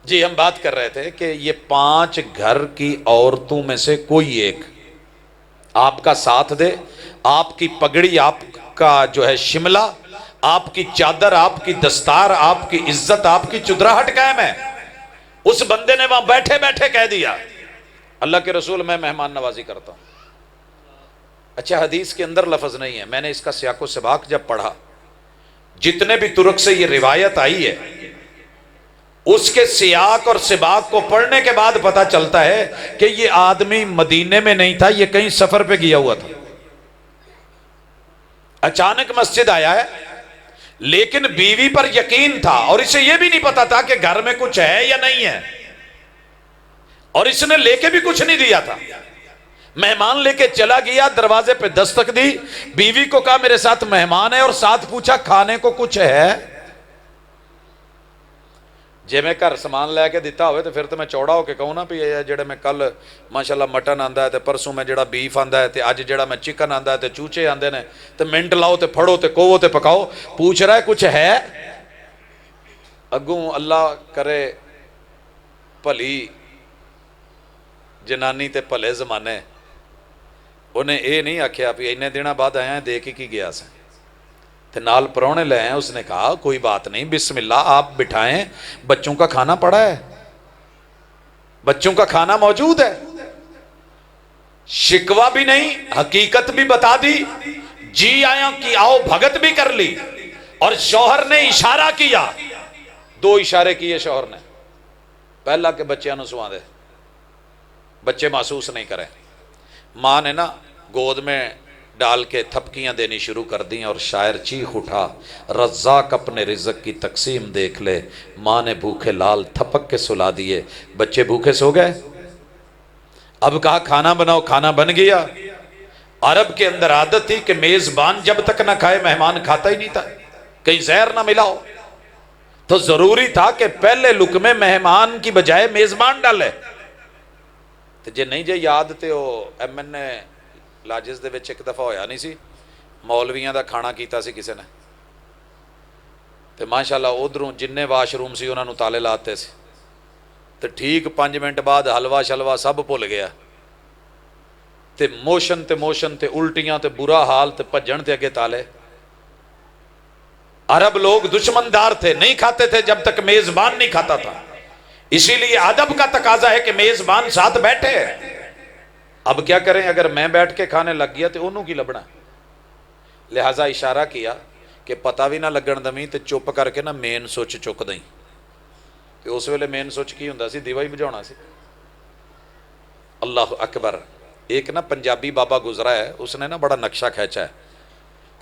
جی ہم بات کر رہے تھے کہ یہ 5 گھر کی عورتوں میں سے کوئی ایک آپ کا ساتھ دے، آپ کی پگڑی، آپ کا جو ہے شملہ، آپ کی چادر، آپ کی دستار، آپ کی عزت، آپ کی چدراہٹ قائم ہے. اس بندے نے وہاں بیٹھے بیٹھے کہہ دیا اللہ کے رسول میں مہمان نوازی کرتا ہوں. اچھا حدیث کے اندر لفظ نہیں ہے، میں نے اس کا سیاق و سباق جب پڑھا، جتنے بھی طرق سے یہ روایت آئی ہے اس کے سیاق اور سباق کو پڑھنے کے بعد پتہ چلتا ہے کہ یہ آدمی مدینے میں نہیں تھا، یہ کہیں سفر پہ گیا ہوا تھا. اچانک مسجد آیا ہے لیکن بیوی پر یقین تھا اور اسے یہ بھی نہیں پتا تھا کہ گھر میں کچھ ہے یا نہیں ہے، اور اس نے لے کے بھی کچھ نہیں دیا تھا. مہمان لے کے چلا گیا، دروازے پہ دستک دی، بیوی کو کہا میرے ساتھ مہمان ہے، اور ساتھ پوچھا کھانے کو کچھ ہے؟ جے میں گھر سامان لے کے دیتا ہوئے تو پھر تو میں چوڑا ہو کے کہوں نا بھی جڑے میں کل ماشاءاللہ مٹن آندا ہے تے پرسوں میں جڑا بیف آندا ہے تے اج جڑا میں چکن آندا ہے تے چوچے آندے نے تے منٹ لاؤ تے پھڑو تے کوو تے پکاؤ. پوچھ رہا ہے کچھ ہے؟ اگوں اللہ کرے بھلی جنانی تے بھلے زمانے، انہیں اے نہیں آکھیا بھی اتنے دنوں بعد آیا ہیں دے کے کی گیا سے تے نال پرونے لے ہیں. اس نے کہا کوئی بات نہیں، بسم اللہ آپ بٹھائیں، بچوں کا کھانا پڑا ہے، بچوں کا کھانا موجود ہے. شکوہ بھی نہیں، حقیقت بھی بتا دی، جی آیا کی آؤ بھگت بھی کر لی. اور شوہر نے اشارہ کیا، 2 اشارے کیے شوہر نے. پہلا کہ بچیاں نو سوا دے، بچے محسوس نہیں کریں. ماں نے نا گود میں ڈال کے تھپکیاں دینی شروع کر دیں اور شاعر چیخ اٹھا رزاق اپنے رزق کی تقسیم دیکھ لے. ماں نے بھوکے لال تھپک کے سلا دیے، بچے بھوکے سو گئے. اب کہا کھانا بناؤ، کھانا بن گیا. عرب کے اندر عادت تھی کہ میزبان جب تک نہ کھائے مہمان کھاتا ہی نہیں تھا، کہیں زہر نہ ملا ہو. تو ضروری تھا کہ پہلے لقمے مہمان کی بجائے میزبان ڈالے. تو جے نہیں جے یاد تے وہ ایم این اے لاجز دے وچ ایک دفعہ ہویا نہیں سی، مولویاں دا کھانا کیتا سی کسے نے، تے ماشاءاللہ ادھروں جننے واش روم سی انہاں نوں تالے لاتے سی. تے ٹھیک 5 منٹ بعد حلوہ شلوہ سب بھول گیا تے موشن تے الٹیاں تے برا حال تے بھجن تے اگے تالے. عرب لوگ دشمندار تھے، نہیں کھاتے تھے جب تک میزبان نہیں کھاتا تھا. اسی لیے ادب کا تقاضا ہے کہ میزبان ساتھ بیٹھے. اب کیا کریں، اگر میں بیٹھ کے کھانے لگ گیا تو انہوں کی لبنا. لہٰذا اشارہ کیا کہ پتہ بھی نہ لگن دمی تے چپ کر کے نہ مین سوچ چک دیں. کہ اس ویلے مین سوچ کی ہوندا سی، دیوا ہی بجھاؤنا سی. اللہ اکبر. ایک نا پنجابی بابا گزرا ہے، اس نے نا بڑا نقشہ کھینچا ہے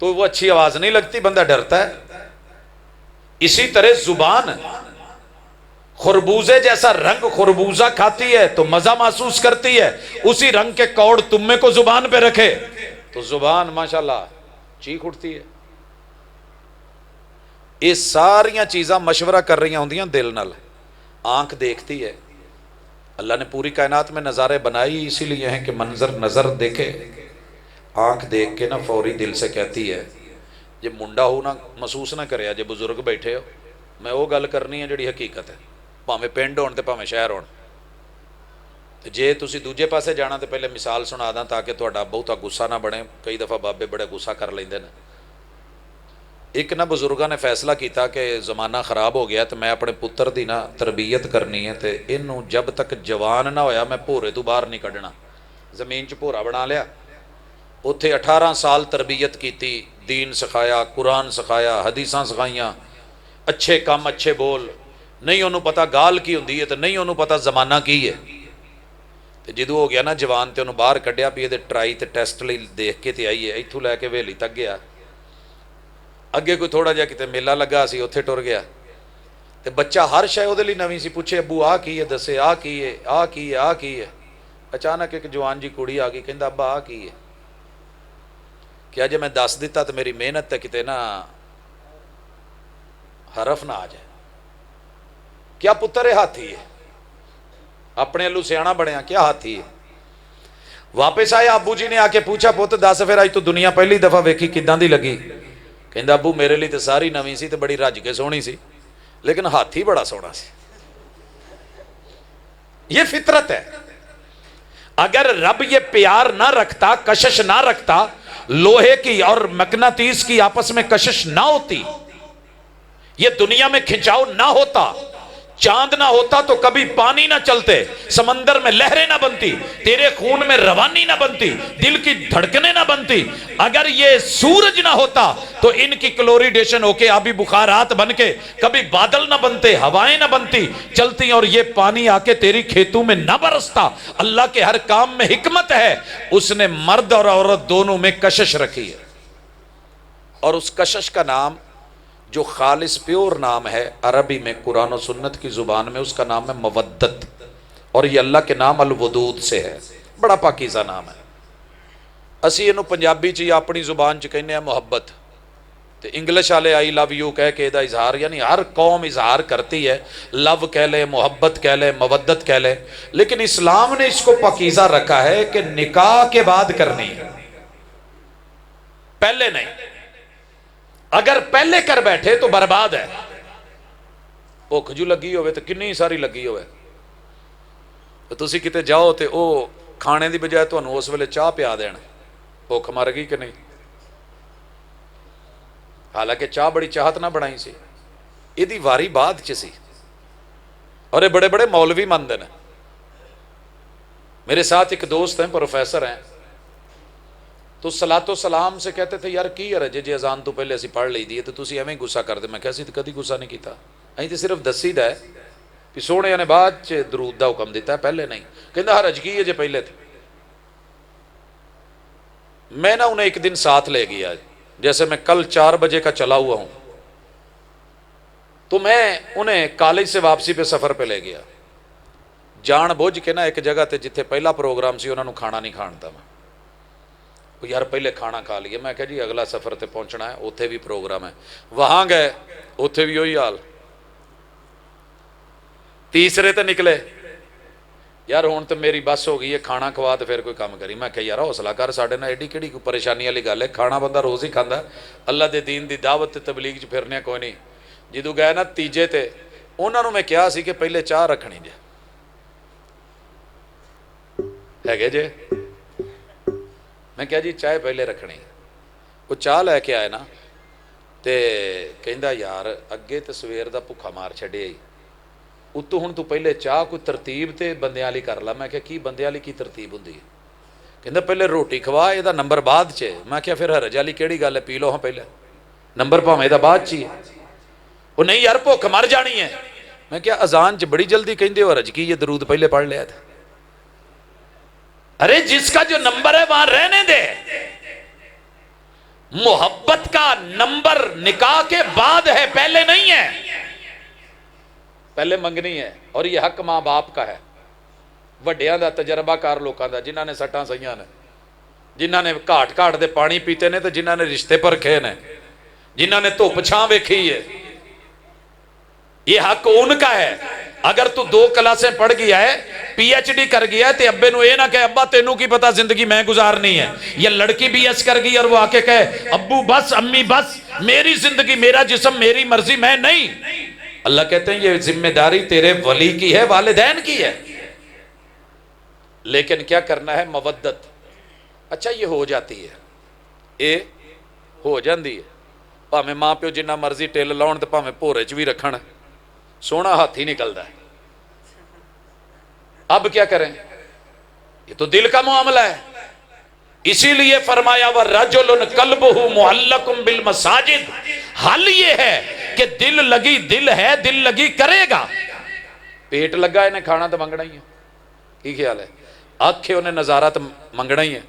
تو وہ اچھی آواز نہیں لگتی، بندہ ڈرتا ہے۔ اسی طرح زبان خربوزے جیسا رنگ خربوزہ کھاتی ہے تو مزہ محسوس کرتی ہے، اسی رنگ کے کوڑ تمے کو زبان پہ رکھے تو زبان ماشاءاللہ چیخ اٹھتی ہے۔ یہ ساریاں چیزاں مشورہ کر رہی ہوندیاں دل نال۔ آنکھ دیکھتی ہے، اللہ نے پوری کائنات میں نظارے بنائی اسی لیے ہیں کہ منظر نظر دیکھے۔ آنکھ دیکھ کے نا فوری دل سے کہتی ہے، جب منڈا ہو نا محسوس نہ کرے، جب بزرگ بیٹھے ہو میں وہ گل کرنی ہے جڑی حقیقت ہے، پاویں پنڈ ہون تے پاویں شہر ہون۔ جے تسی دوجے پاسے جانا تو پہلے مثال سنا داں تاکہ تہاڈا بہتا غصہ نہ بنے۔ کئی دفعہ بابے بڑے غصہ کر لیندے نے۔ ایک نہ بزرگاں نے فیصلہ کیتا کہ زمانہ خراب ہو گیا تو میں اپنے پتر دی نا تربیت کرنی ہے، تے اینوں جب تک جوان نہ ہویا میں بھورے تو باہر نہیں کڈنا۔ زمین چ بھورا بنا لیا، اتھے 18 سال تربیت کیتی، دین سکھایا، قرآن سکھایا، حدیثاں سکھائیاں، اچھے کام اچھے بول۔ نہیں انہوں پتا گال کی ہوندی ہے تو نہیں انہوں پتا زمانہ کی ہے۔ تے جدو ہو گیا نا جوان تے انہوں باہر کڈیا بھی یہ ٹرائی تے ٹیسٹ لئی دیکھ کے تے آئیے، ایتھوں لے کے ویلی تک گیا۔ اگے کوئی تھوڑا جا کتے میلہ لگا سی، اتھے ٹر گیا تے بچہ ہر شے اودے لئی نویں سی، پوچھے ابو آ کی ہے، دسے آ کی ہے، آ کی ہے، آ کی ہے۔ اچانک ایک جوان جی کڑی آ گئی، کہندا ابا آ کی ہے؟ کیا جے میں دس دیتا تو میری محنت تے کتے نا حرف نہ آ جائے۔ کیا پتر ہاتھی ہے؟ اپنے الو سیاڑا بنیا، کیا ہاتھی ہے؟ واپس آیا، ابو جی نے آ کے پوچھا پوت دس پھر آج تو دنیا پہلی دفعہ ویکھی کداں دی لگی؟ کہندا ابو میرے لیے تو ساری نویں سی تے بڑی رج کے سونی سی، لیکن ہاتھی بڑا سونا سی۔ یہ فطرت ہے۔ اگر رب یہ پیار نہ رکھتا، کشش نہ رکھتا، لوہے کی اور مقناطیس کی آپس میں کشش نہ ہوتی، یہ دنیا میں کھنچاؤ نہ ہوتا، چاند نہ ہوتا تو کبھی پانی نہ چلتے، سمندر میں لہریں نہ بنتی، تیرے خون میں روانی نہ بنتی، دل کی دھڑکنیں نہ بنتی، اگر یہ سورج نہ ہوتا تو ان کی کلوریڈیشن ہو کے آبی بخارات بن کے کبھی بادل نہ بنتے، ہوائیں نہ بنتی چلتی، اور یہ پانی آ کے تیری کھیتوں میں نہ برستا۔ اللہ کے ہر کام میں حکمت ہے، اس نے مرد اور عورت دونوں میں کشش رکھی ہے، اور اس کشش کا نام جو خالص پیور نام ہے عربی میں، قرآن و سنت کی زبان میں، اس کا نام ہے مودت، اور یہ اللہ کے نام الودود سے ہے، بڑا پاکیزہ نام ہے۔ اسی انہوں پنجابی چی اپنی زبان چ کہنے ہیں محبت، تے انگلش والے آئی لو یو کہہ کے دا اظہار، یعنی ہر قوم اظہار کرتی ہے، لو کہہ لے، محبت کہہ لے، مودت کہہ لے، لیکن اسلام نے اس کو پاکیزہ رکھا ہے کہ نکاح کے بعد کرنی ہے، پہلے نہیں۔ اگر پہلے کر بیٹھے تو برباد ہے۔ بھوک جو لگی ہوئے تو کنی ساری لگی ہوئے، تو تسی کتے جاؤ تے او کھانے دی بجائے تو انہوں اس ویلے چاہ پیا دین، بھوک مر گئی کہ نہیں؟ حالانکہ چاہ بڑی چاہت نہ بڑھائی سی، یہ دی واری بعد چ سی، اور یہ بڑے بڑے مولوی مند ہیں۔ میرے ساتھ ایک دوست ہیں، پروفیسر ہیں، تو صلاۃ و سلام سے کہتے تھے یار کی ہے جی اذان تو پہلے اسی پڑھ لی دی ہے تو تسی ایویں غصہ کر دے۔ میں کہا سی تو کدی غصہ نہیں کیتا، ایں تے صرف دسی دا ہے کہ سونے نے بعد چ درود دا حکم دیتا ہے، پہلے نہیں۔ کہندا حرج کی ہے جے پہلے تھے۔ میں نا انہیں ایک دن ساتھ لے گیا، جیسے میں کل 4 بجے کا چلا ہوا ہوں، تو میں انہیں کالج سے واپسی پہ سفر پہ لے گیا، جان بوجھ کے نا ایک جگہ تے جتھے پہلا پروگرام سی انہوں نے کھانا نہیں کھانتا، میں یار پہلے کھانا کھا لیا۔ میں کہا جی اگلا سفر تے پہنچنا ہے، اوتھے بھی پروگرام ہے، وہاں گئے اوتھے بھی وہی حال۔ تیسرے تے نکلے، یار ہون تو میری بس ہو گئی ہے، کھانا کھوا تو پھر کوئی کام کری۔ میں کہا یار حوصلہ کر، ساڈے نال ایڈی کیڑی کوئی پریشانی والی گل ہے، کھانا بندہ روز ہی کھاندا ہے، اللہ دے دین دی دعوت تے تبلیغ چ پھرنے کوئی نہیں۔ جدو گئے نا تیجے تے انہوں نے میں کہا سی کہ پہلے چاہ رکھنی جے، ہے گے جے؟ میں کہا جی چائے پہلے رکھنی۔ وہ چاہ لے کے آئے نا تے کہندا یار اگے تے سویر دا بھکھا مار چھڈیا ہی، اتوں ہن تو پہلے چاہ کوئی ترتیب تے بندے والی کر لا۔ میں کہا کی بندے والی کی ترتیب ہوندی ہے؟ کہندا پہلے روٹی کھوا، یہ نمبر بعد چ۔ میں کہا پھر حرج والی کیڑی گل ہے، پی لو ہاں پہلے، نمبر بھاویں دا بعد چ ہی ہے۔ وہ نہیں یار بھوک مر جانی ہے۔ میں کہا اذان چ بڑی جلدی کہندے ہو، حرج کی یہ درود پہلے پڑھ لیا تھا۔ ارے جس کا جو نمبر ہے وہاں رہنے دے، محبت کا نمبر نکاح کے بعد ہے، پہلے نہیں ہے. پہلے منگنی ہے، اور یہ حق ماں باپ کا ہے، وڈیاں دا، تجربہ کار لوکاں دا، جنہاں نے سٹاں سہیاں نے، جنہاں نے گھاٹ گھاٹ دے پانی پیتے نے، تے جنہاں نے رشتے پر کھے نے، جنہاں نے دھوپ چھاں ویکھی ہے. یہ حق ان کا ہے. اگر تو 2 کلاسیں پڑھ گیا ہے، پی ایچ ڈی کر گیا ہے، تے ابے نو اے نہ کہے ابا تینوں کی پتا زندگی میں گزارنی ہے. یا لڑکی بی ایس کر گئی اور وہ آ کے کہے ابو بس، امی بس، میری زندگی، میرا جسم، میری مرضی، میں نہیں. اللہ کہتے ہیں یہ ذمہ داری تیرے ولی کی ہے، والدین کی ہے. لیکن کیا کرنا ہے؟ مودت. اچھا یہ ہو جاتی ہے، اے ہو جاندی ہے، پاویں ماں پیو جنہ مرضی ٹل لاؤن تے پاویں بھورے چ بھی رکھن، سونا ہاتھ ہی نکلتا ہے. اب کیا کریں؟ یہ تو دل کا معاملہ ہے. اسی لیے فرمایا وَرَجُلٌ قَلْبُهُ مُعَلَّقٌ بِالْمَسَاجِدِ. حل یہ ہے کہ دل لگی، دل ہے، دل لگی کرے گا. پیٹ لگا انہیں کھانا تو منگنا ہی ہے. کی خیال ہے؟ آنکھیں انہیں نظارہ تو منگنا ہی ہے.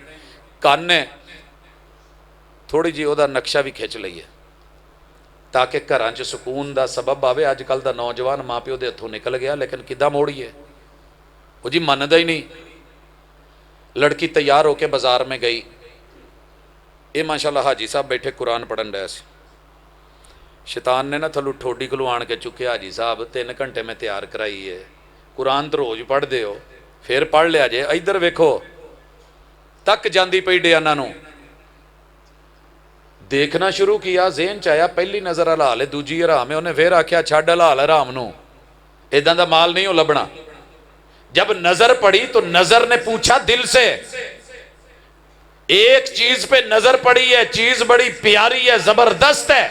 کان نے تھوڑی جی دا نقشہ بھی کھچ لئیے تاکہ گھراں چ سکون دا سبب آوے. اج کل دا نوجوان ماں پیو دے ہتھوں نکل گیا، لیکن کداں موڑیے؟ وہ جی مندا ہی نہیں. لڑکی تیار ہو کے بازار میں گئی، اے ماشاءاللہ حاجی صاحب بیٹھے قرآن پڑھن رہے سی. شیطان نے نا تھلو ٹھوڈی کلو آن کے چکے، حاجی صاحب 3 گھنٹے میں تیار کرائی ہے، قرآن تو روز پڑھ دے ہو، پھر پڑھ لیا جے. ادھر ویکھو تک جاندی پئی ڈیانا نو دیکھنا شروع کیا. ذہن چایا پہلی نظر حلال ہے، دوجی حرام ہے. انہیں پھر آکھیا چھڈ حلال حرام نو، اداں دا مال نہیں ہو لبنا. جب نظر پڑی تو نظر نے پوچھا دل سے، ایک چیز پہ نظر پڑی ہے، چیز بڑی پیاری ہے، زبردست ہے،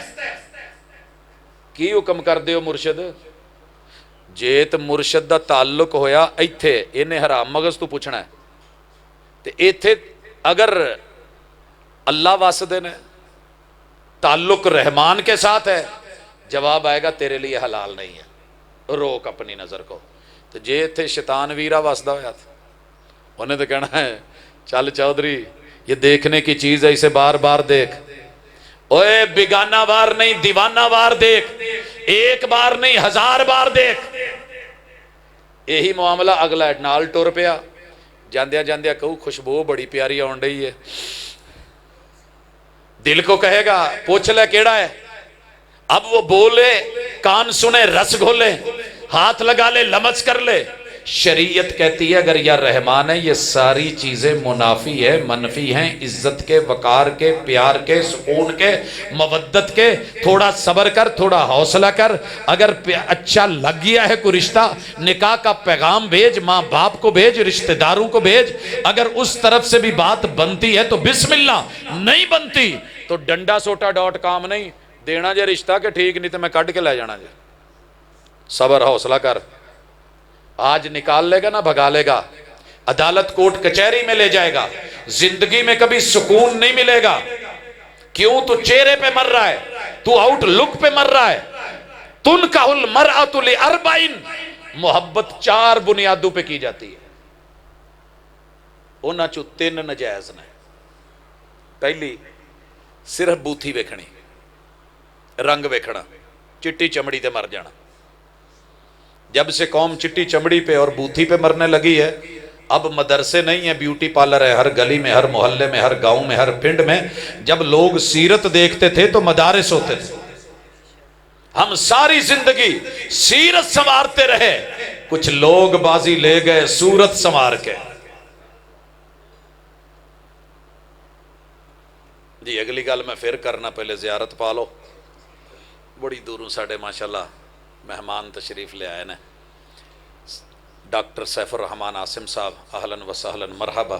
کی حکم کر دیو مرشد؟ جیت مرشد دا تعلق ہویا ایتھے، انہیں حرام مغز تو پوچھنا ہے. تے ایتھے اگر اللہ واسدے نے تعلق رحمان کے ساتھ ہے، جواب آئے گا تیرے لیے حلال نہیں ہے، روک اپنی نظر کو. تو جے تھے شیطان ویرا واسدہ ہویا تھا، انہیں تو کہنا ہے چل چودھری یہ دیکھنے کی چیز ہے، اسے بار بار دیکھ. اوے بیگانہ بار نہیں، دیوانہ بار دیکھ، ایک بار نہیں 1000 بار دیکھ. یہی معاملہ اگلا نال ٹور پیا، جاندیا جاندیا کہو خوشبو بڑی پیاری آن رہی ہے. دل کو کہے گا پوچھ لے کیڑا ہے. اب وہ بولے، کان سنے، رس گھولے، ہاتھ لگا لے، لمس کر لے. شریعت کہتی ہے اگر یا رحمان ہے، یہ ساری چیزیں منافی ہے، منفی ہیں عزت کے، وقار کے، پیار کے، سکون کے، مودت کے. تھوڑا صبر کر، تھوڑا حوصلہ کر. اگر اچھا لگ گیا ہے کوئی رشتہ، نکاح کا پیغام بھیج، ماں باپ کو بھیج، رشتہ داروں کو بھیج. اگر اس طرف سے بھی بات بنتی ہے تو بسم اللہ، نہیں بنتی تو ڈنڈا سوٹا .com نہیں دینا جے رشتہ کہ ٹھیک نہیں تو میں کٹ کے لے جانا جے. صبر حوصلہ کر. آج نکال لے گا نہ بھگا لے گا، عدالت کوٹ کچہری میں لے جائے گا. زندگی میں کبھی سکون نہیں ملے گا. کیوں؟ تو چہرے پہ مر رہا ہے، تو آؤٹ لک پہ مر رہا ہے. تنکح المرأۃ لاربع، محبت 4 بنیادوں پہ کی جاتی ہے. انہاں چوں 3 نجائز نے. پہلی صرف بوتھی ویکھنی، رنگ ویکھنا، چٹی چمڑی تے مر جانا. جب سے قوم چٹی چمڑی پہ اور بوتھی پہ مرنے لگی ہے، اب مدرسے نہیں ہیں، بیوٹی پارلر ہے ہر گلی میں، ہر محلے میں، ہر گاؤں میں، ہر پنڈ میں. جب لوگ سیرت دیکھتے تھے تو مدارس ہوتے تھے. ہم ساری زندگی سیرت سنوارتے رہے، کچھ لوگ بازی لے گئے صورت سنوار کے. جی اگلی گل میں پھر کرنا، پہلے زیارت پالو. بڑی دوروں ساڑھے ماشاءاللہ مہمان تشریف لے آئے نے. ڈاکٹر سیف الرحمان عاصم صاحب، اہلاً و سہلاً، مرحبا.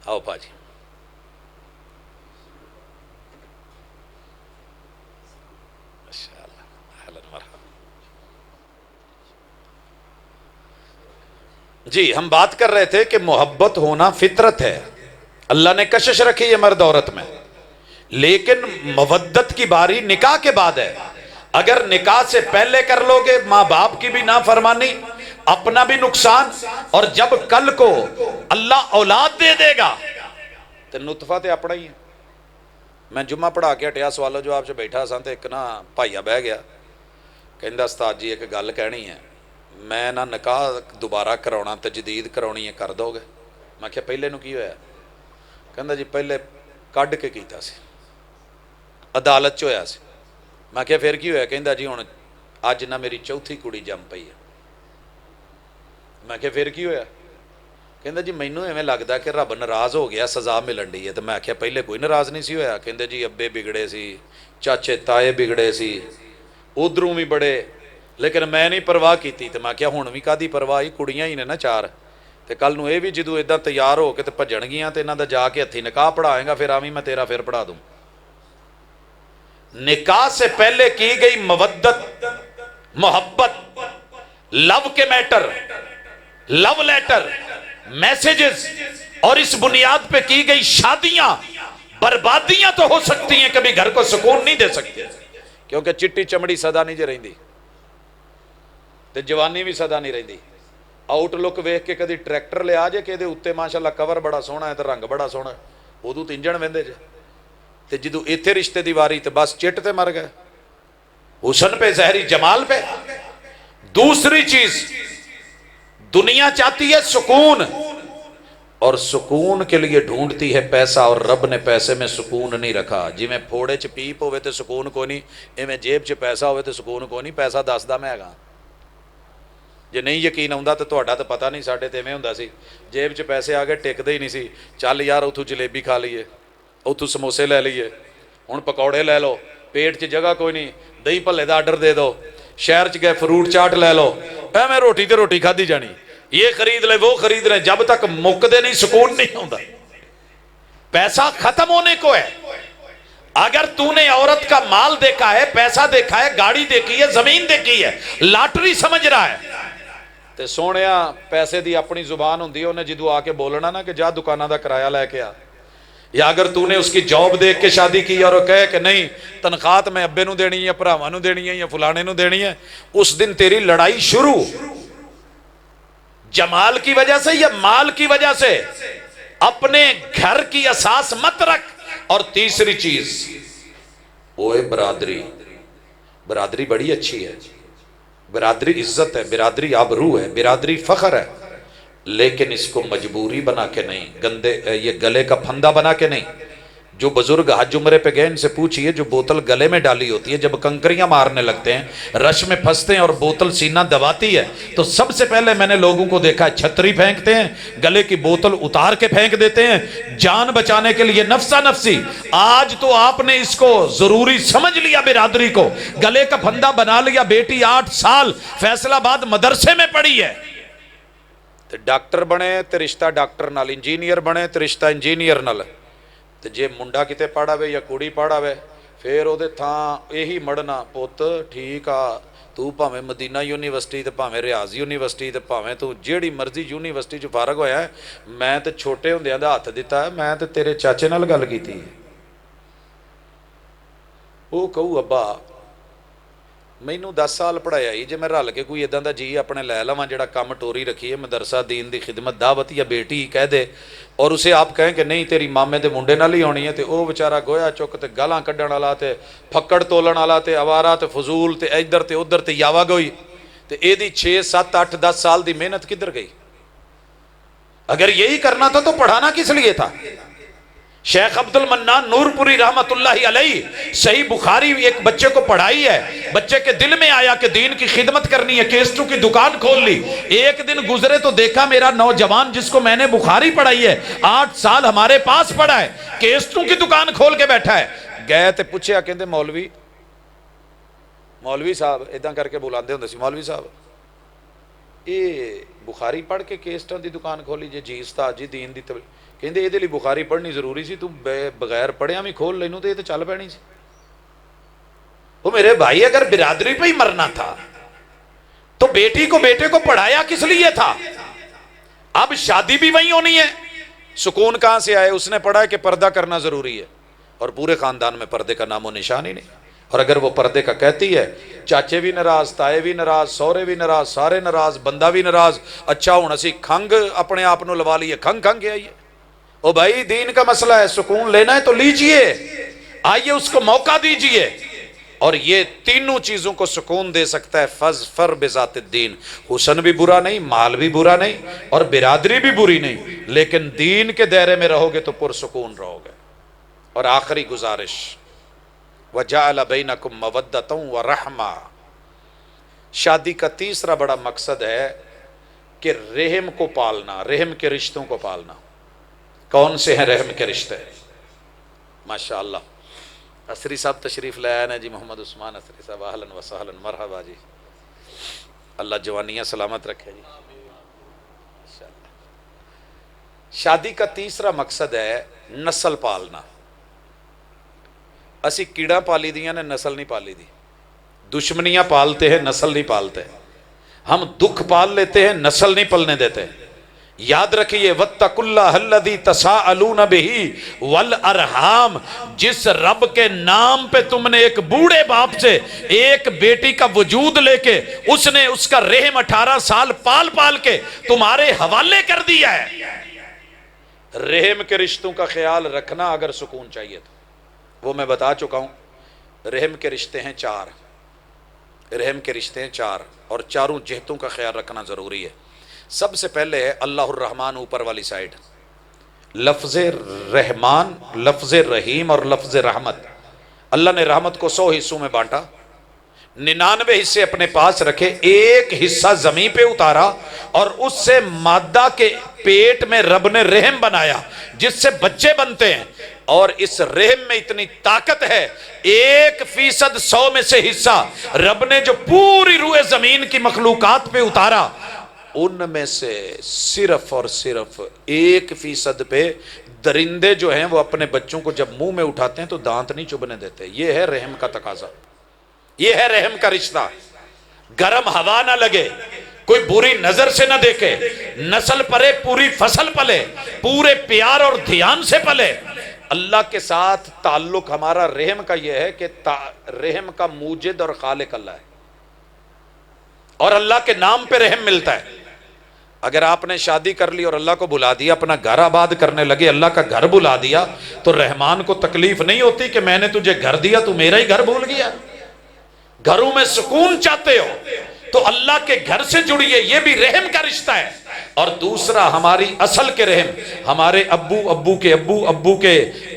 آؤ پاجی. ماشاءاللہ، اہلاً مرحبا. جی ہم بات کر رہے تھے کہ محبت ہونا فطرت ہے، اللہ نے کشش رکھی ہے مرد عورت میں. لیکن مودت کی باری نکاح کے بعد ہے. اگر نکاح سے پہلے کر لو گے، ماں باپ کی بھی نافرمانی، اپنا بھی نقصان، اور جب کل کو اللہ اولاد دے دے گا تو نطفہ تو اپنا ہی ہے. میں جمعہ پڑھا کے ہٹیا, سوالو جواب 'چ بیٹھا سا, تو ایک نا بھائیا بہ گیا, کہندا استاد جی ایک گل کہنی ہے, میں نا نکاح دوبارہ کراؤنا, تجدید کرانی ہے, کر دو گے؟ میں کہا پہلے نو کی ہویا؟ کہندا جی پہلے کڈ کے کیتا سی, عدالت 'چ ہویا سی. میں کہا پھر کی ہویا؟ کہندا جی ہن اج نہ میری چوتھی کڑی جم پئی ہے. میں کہا پھر کی ہویا؟ کہندا جی مینوں ایویں لگدا کہ رب ناراض ہو گیا, سزا ملن ڈئی ہے. تو میں آخیا پہلے کوئی ناراض نہیں سی ہویا. کہندے جی ابے بگڑے سی, چاچے تائے بگڑے سی, ادھروں بھی بڑے, لیکن میں نہیں پرواہ کیتی. تو میں کہا ہن بھی کادی پرواہ, کڑیاں ہی نے نا چار, تو کل نو یہ بھی جدوں ادا تیار ہو کے بھجن گیاں تو انہاں دا جا کے ہتھی نکاح پڑھائے گا, پھر آویں میں تیرا پھر پڑھا دوں. نکاح سے پہلے کی گئی مودت, محبت, لو کے میٹر, لو لیٹر, میسیجز, اور اس بنیاد پہ کی گئی شادیاں بربادیاں تو ہو سکتی ہیں, کبھی گھر کو سکون نہیں دے سکتے, کیونکہ چٹی چمڑی سدا نہیں جے رہندی تے جوانی بھی سدا نہیں رہندی. آؤٹ لک ویکھ کے کدی ٹریکٹر لے آ جے کہ ادھے اوتے ماشاءاللہ کور بڑا سوہنا ہے تے رنگ بڑا سوہنا ہے, ادو تو انجن وہندے جے, تے جدو ایتھے رشتے دی واری تے بس چٹ تے مر گئے, حسن پہ, ظاہری جمال پہ. دوسری چیز, دنیا چاہتی ہے سکون, اور سکون کے لیے ڈھونڈتی ہے پیسہ, اور رب نے پیسے میں سکون نہیں رکھا. جی میں پھوڑے چ پیپ ہوئے تے سکون کو نہیں, ایویں جیب چ پیسہ ہوئے تے سکون کو نہیں. پیسہ دسدا میں ہاں, جے نہیں یقین آਉਂدا تے تہاڈا تے پتہ نہیں, ساڈے تے ایویں ہوندا سی, جیب چ پیسے آ گئے ٹکدے ہی نہیں سی. چل یار اتھوں جلیبی کھا لئیے, اتھوں سموسے لے لئیے, ہن پکوڑے لے لو, پیٹ چ جگہ کوئی نہیں, دہی بھلے دا آرڈر دے دو, شہر چ گئے فروٹ چاٹ لے لو, ایویں روٹی تے روٹی کھادی جانی, یہ خرید لے وہ خرید لے, جب تک مکدے نہیں سکون نہیں ہوتا. پیسہ ختم ہونے کو ہے. اگر تو نے عورت کا مال دیکھا ہے, پیسہ دیکھا ہے, گاڑی دیکھی ہے, زمین دیکھی ہے, لاٹری سمجھ رہا ہے, تے سونیا پیسے دی اپنی زبان ہوندی ہے, انہیں جدو آ کے بولنا نا کہ جا دکانہ دا کرایہ لے کے آ. یا اگر تو نے اس کی جاب دیکھ کے شادی کی اور وہ کہے کہ نہیں تنخواہ میں ابے نو دینی ہے, بھراواں نو دینی ہے, یا فلانے نو دینی ہے, اس دن تیری لڑائی شروع. جمال کی وجہ سے یا مال کی وجہ سے اپنے گھر کی اساس مت رکھ. اور تیسری چیز, اوے برادری, برادری بڑی اچھی ہے, برادری عزت ہے, برادری آبرو ہے, برادری فخر ہے, لیکن اس کو مجبوری بنا کے نہیں, گندے یہ گلے کا پھندا بنا کے نہیں. جو بزرگ حج عمرے پہ گئے ان سے پوچھئے, جو بوتل گلے میں ڈالی ہوتی ہے, جب کنکریاں مارنے لگتے ہیں, رش میں پھنستے ہیں اور بوتل سینہ دباتی ہے, تو سب سے پہلے میں نے لوگوں کو دیکھا ہے چھتری پھینکتے ہیں, گلے کی بوتل اتار کے پھینک دیتے ہیں, جان بچانے کے لیے نفسا نفسی. آج تو آپ نے اس کو ضروری سمجھ لیا, برادری کو گلے کا پھندا بنا لیا. بیٹی 8 سال فیصل آباد مدرسے میں پڑھی ہے, ڈاکٹر بنے تے رشتہ ڈاکٹر نال, انجینئر بنے تے رشتہ انجینئر نال, تے جے منڈا کتے پڑھا وے یا کڑی پڑھا وے, پھر او دے تھاں یہی مڑنا, پوت ٹھیک آ, تو پاویں مدینہ یونیورسٹی تے پاویں ریاض یونیورسٹی تے پاویں تو جیڑی مرضی یونیورسٹی چ فارغ ہویا ہے, میں تے چھوٹے ہوندیاں دا ہاتھ دیتا ہے, میں تے تیرے چاچے نال گل کیتی. او کہو ابا مینوں 10 سال پڑھایا ہی, جے میں رل کے کوئی اداں دا جی اپنے لے لواں جڑا کم ٹوری رکھیے, مدرسہ دین دی خدمت دعوت, یا بیٹی کہہ دے اور اسے آپ کہیں کہ نہیں تیری مامے دے منڈے نال ہی ہونی ہے, تے او بیچارہ گویا چک تے گالاں کڈن والا, تے پھکڑ تولن والا, تے آوارہ, تے فضول, تے ادھر تے ادھر, تے یاوا گوئی, تے اے دی 6 7 8 10 سال دی محنت کدھر گئی؟ اگر یہی کرنا تھا تو پڑھانا کس لیے تھا؟ شیخ عبد المنان نور پوری رحمت اللہ علیہ صحیح بخاری ایک بچے کو پڑھائی ہے, بچے کے دل میں آیا کہ دین کی خدمت کرنی ہے, کیسٹوں کی دکان کھول لی. ایک دن گزرے تو دیکھا میرا نوجوان جس کو میں نے بخاری پڑھائی ہے 8 سال ہمارے پاس پڑھا ہے, کیسٹوں کی دکان کھول کے بیٹھا ہے. گئے تے پوچھیا, کہندے مولوی صاحب اداں کر کے بلاندے ہوندے سی, مولوی صاحب اے بخاری پڑھ کے کیسٹاں دی دکان کھولی جی استاد جی دین دی تبلیغ. کہندے یہ لیے بخاری پڑھنی ضروری سی, تو بغیر پڑھیا بھی کھول لینو تو یہ تو چل پینی سی. وہ میرے بھائی اگر برادری پہ ہی مرنا تھا تو بیٹے کو پڑھایا کس لیے تھا؟ اب شادی بھی وہیں ہونی ہے, سکون کہاں سے آئے؟ اس نے پڑھا ہے کہ پردہ کرنا ضروری ہے, اور پورے خاندان میں پردے کا نام و نشان ہی نہیں. اور اگر وہ پردے کا کہتی ہے, چاچے بھی ناراض, تائے بھی ناراض, سورے بھی ناراض, سارے ناراض, بندہ بھی ناراض. اچھا ہوں اسی کھنگ اپنے آپ نو لوا لیے, کھنگ کے آئیے, او بھائی دین کا مسئلہ ہے، سکون لینا ہے تو لیجئے، آئیے اس کو موقع دیجئے۔ اور یہ تینوں چیزوں کو سکون دے سکتا ہے فظفر بذات الدین، حسن بھی برا نہیں، مال بھی برا نہیں، اور برادری بھی بری نہیں، لیکن دین کے دائرے میں رہو گے تو پرسکون رہو گے۔ اور آخری گزارش، وَجَعَلَ بَيْنَكُمْ مَوَدَّةً وَرَحْمَةً، شادی کا تیسرا بڑا مقصد ہے کہ رحم کو پالنا، رحم کے رشتوں کو پالنا۔ کون سے ہیں رحم کے رشتے؟ ماشاءاللہ عصری صاحب تشریف لے آئے نا جی، محمد عثمان عصری صاحب، اہلاً و سہلاً، مرحبا جی، اللہ جوانیاں سلامت رکھے جی۔ شادی کا تیسرا مقصد ہے نسل پالنا۔ اسی کیڑا پالی دیاں نے نسل نہیں پالی دی، دشمنیاں پالتے ہیں نسل نہیں پالتے، ہم دکھ پال لیتے ہیں نسل نہیں پلنے دیتے۔ یاد رکھیے وَاتَّقُوا اللَّهَ الَّذِي تَسَاءَلُونَ بِهِ وَالْأَرْحَامَ، جس رب کے نام پہ تم نے ایک بوڑھے باپ سے ایک بیٹی کا وجود لے کے اس نے اس کا رحم 18 سال پال پال کے تمہارے حوالے کر دیا ہے۔ رحم کے رشتوں کا خیال رکھنا اگر سکون چاہیے تو، وہ میں بتا چکا ہوں۔ رحم کے رشتے ہیں 4، رحم کے رشتے ہیں 4، اور چاروں جہتوں کا خیال رکھنا ضروری ہے۔ سب سے پہلے ہے اللہ الرحمن، اوپر والی سائڈ، لفظ رحمان، لفظ رحیم اور لفظ رحمت۔ اللہ نے رحمت کو 100 حصوں میں بانٹا، 99 حصے اپنے پاس رکھے، ایک حصہ زمین پہ اتارا، اور اس سے مادہ کے پیٹ میں رب نے رحم بنایا جس سے بچے بنتے ہیں۔ اور اس رحم میں اتنی طاقت ہے، 1% 100 میں سے حصہ رب نے جو پوری روئے زمین کی مخلوقات پہ اتارا، ان میں سے صرف اور صرف 1% پہ درندے جو ہیں وہ اپنے بچوں کو جب منہ میں اٹھاتے ہیں تو دانت نہیں چبھنے دیتے۔ یہ ہے رحم کا تقاضا، یہ ہے رحم کا رشتہ۔ گرم ہوا نہ لگے، کوئی بری نظر سے نہ دیکھے، نسل پلے، پوری فصل پلے، پورے پیار اور دھیان سے پلے۔ اللہ کے ساتھ تعلق ہمارا رحم کا یہ ہے کہ رحم کا موجد اور خالق اللہ ہے، اور اللہ کے نام پہ رحم ملتا ہے۔ اگر آپ نے شادی کر لی اور اللہ کو بلا دیا، اپنا گھر آباد کرنے لگے، اللہ کا گھر بلا دیا، تو رحمان کو تکلیف نہیں ہوتی کہ میں نے تجھے گھر دیا تو میرا ہی گھر بھول گیا۔ گھروں میں سکون چاہتے ہو تو اللہ کے گھر سے جڑیے، یہ بھی رحم کا رشتہ ہے۔ اور دوسرا ہماری اصل کے رحم، ہمارے ابو، ابو کے ابو، ابو کے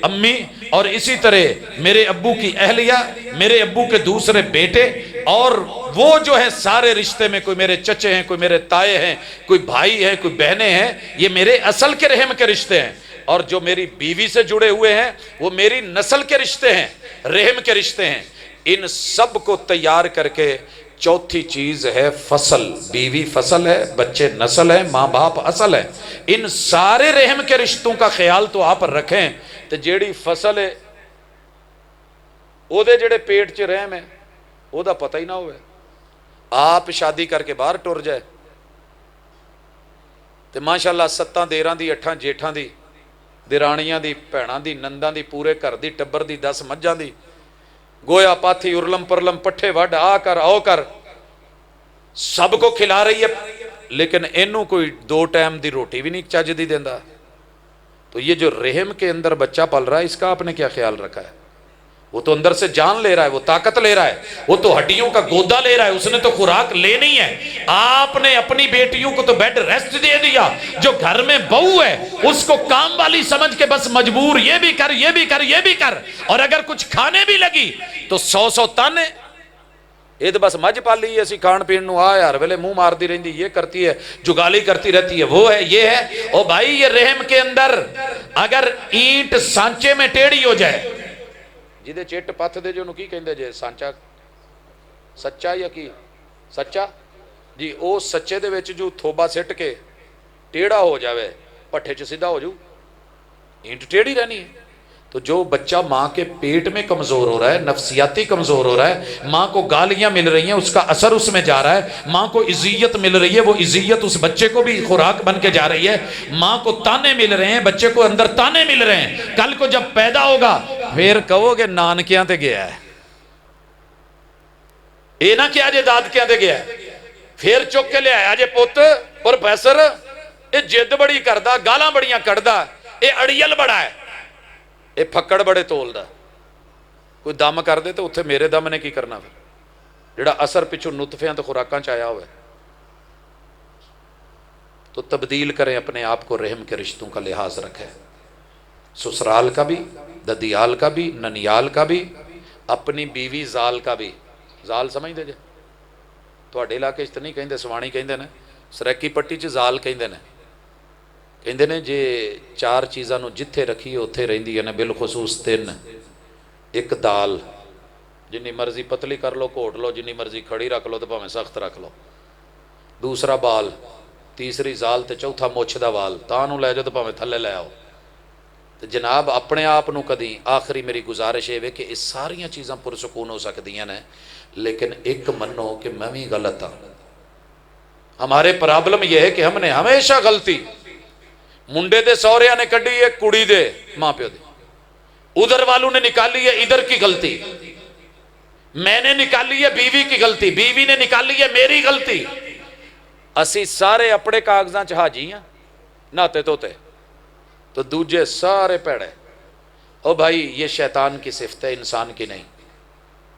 امی، اور اسی طرح میرے ابو کی اہلیہ، میرے ابو کے دوسرے بیٹے، اور وہ جو ہے سارے رشتے میں، کوئی میرے چچے ہیں، کوئی میرے تائے ہیں، کوئی بھائی ہیں، کوئی بہنیں ہیں، یہ میرے اصل کے رحم کے رشتے ہیں۔ اور جو میری بیوی سے جڑے ہوئے ہیں وہ میری نسل کے رشتے ہیں، رحم کے رشتے ہیں۔ ان سب کو تیار کر کے چوتھی چیز ہے فصل۔ بیوی فصل ہے، بچے نسل ہے، ماں باپ اصل ہے۔ ان سارے رحم کے رشتوں کا خیال تو آپ رکھیں تو جیڑی فصل ہے او دے جڑے پیٹ چ رحم ہے او دا پتہ ہی نہ ہوئے، آپ شادی کر کے باہر ٹر جائے تو ماشاءاللہ 7 دیراں دی، 8 جیٹھاں دی، درانیاں دی، بھیناں دی، ننداں دی، پورے گھر دی، ٹبر دی، 10 مجھاں دی، گویا پاتھی ارلم پرلم پٹھے وڈ آ کر آؤ کر سب کو کھلا رہی ہے، لیکن اینوں کوئی 2 ٹائم دی روٹی بھی نہیں چج دی دیندا۔ تو یہ جو رحم کے اندر بچہ پل رہا ہے، اس کا آپ نے کیا خیال رکھا ہے؟ وہ تو اندر سے جان لے رہا ہے، وہ طاقت لے رہا ہے، وہ تو ہڈیوں کا گودا لے رہا ہے، اس نے تو خوراک لینی ہے۔ آپ نے اپنی بیٹیوں کو تو بیڈ ریسٹ دے دیا، جو گھر میں بہو ہے اس کو کام والی سمجھ کے بس مجبور، یہ بھی کر، یہ بھی کر، یہ بھی کر، اور اگر کچھ کھانے بھی لگی تو 100 تانے۔ یہ تو بس مجھ پالی ہے، اسی کھان پین نو آ یار ویلے منہ مار دی رہندی، یہ کرتی ہے، جگالی کرتی رہتی ہے، وہ ہے، یہ ہے۔ او بھائی یہ رحم کے اندر اگر اینٹ سانچے میں ٹیڑھی ہو جائے، جیدے چٹ پتھ دے جو نو کی کہندے جے سانچا سچا یا کی سچا جی، او سچے دے وچ جو تھوبا سٹ کے ٹیڑھا ہو جاوے، پٹھے چ سیدھا ہو جو، اینٹ ٹیڑھی رہنی ہے۔ تو جو بچہ ماں کے پیٹ میں کمزور ہو رہا ہے، نفسیاتی کمزور ہو رہا ہے، ماں کو گالیاں مل رہی ہیں، اس کا اثر اس میں جا رہا ہے، ماں کو عزیت مل رہی ہے، وہ عزیت اس بچے کو بھی خوراک بن کے جا رہی ہے، ماں کو تانے مل رہے ہیں، بچے کو اندر تانے مل رہے ہیں، کل کو جب پیدا ہوگا پھر کہو گے نانکیاں تے گیا ہے، اے نہ کیا جے دادکیاں تے گیا ہے، پھر چک کے لے آیا جے پوت پروفیسر، اے جد بڑی کردہ، گالاں بڑیاں کردہ، یہ اڑیل بڑا ہے، یہ پھکڑ بڑے تولدا، کوئی دم کر دے تو اتنے میرے دم نے کی کرنا پھر، جڑا اثر پچھو نطفیاں تو خوراکاں چ آیا ہوئے۔ تو تبدیل کریں اپنے آپ کو، رحم کے رشتوں کا لحاظ رکھیں، سسرال کا بھی، ددیال کا بھی، ننیال کا بھی، اپنی بیوی زال کا بھی۔ زال سمجھ دے جے تواڈے علاقے تو نہیں کہندے، سوانی کہندے نے، سریکی پٹی چ زال کہندے نے جے چار چیزاں نو جتھے رکھیے اتھے رہندی نے، بالخصوص تین، ایک دال، جنی مرضی پتلی کر لو گھوٹ لو، جنی مرضی کھڑی رکھ لو تو بھاویں سخت رکھ لو، دوسرا بال، تیسری زال تے چوتھا مچھ دا وال، تاں نو لے جاؤ تو بھاویں تھلے لے آؤ۔ تو جناب اپنے آپ نو کدی، آخری میری گزارش ہے کہ اس ساریاں چیزاں پرسکون ہو سکدیاں نے، لیکن ایک منو کہ میں بھی غلط ہاں۔ ہمارے پرابلم یہ ہے کہ ہم نے ہمیشہ غلطی منڈے دے سوریاں نے کڈی ہے، کڑی دے ماں پیو دے، ادھر والوں نے نکالی ہے ادھر کی غلطی، میں نے نکالی ہے بیوی کی غلطی، بیوی نے نکالی ہے میری غلطی۔ اسی سارے اپنے کاغذاں چ حاجی ہیں، نہاتے توتے، تو دوجے سارے پیڑے۔ او بھائی یہ شیطان کی صفت ہے، انسان کی نہیں۔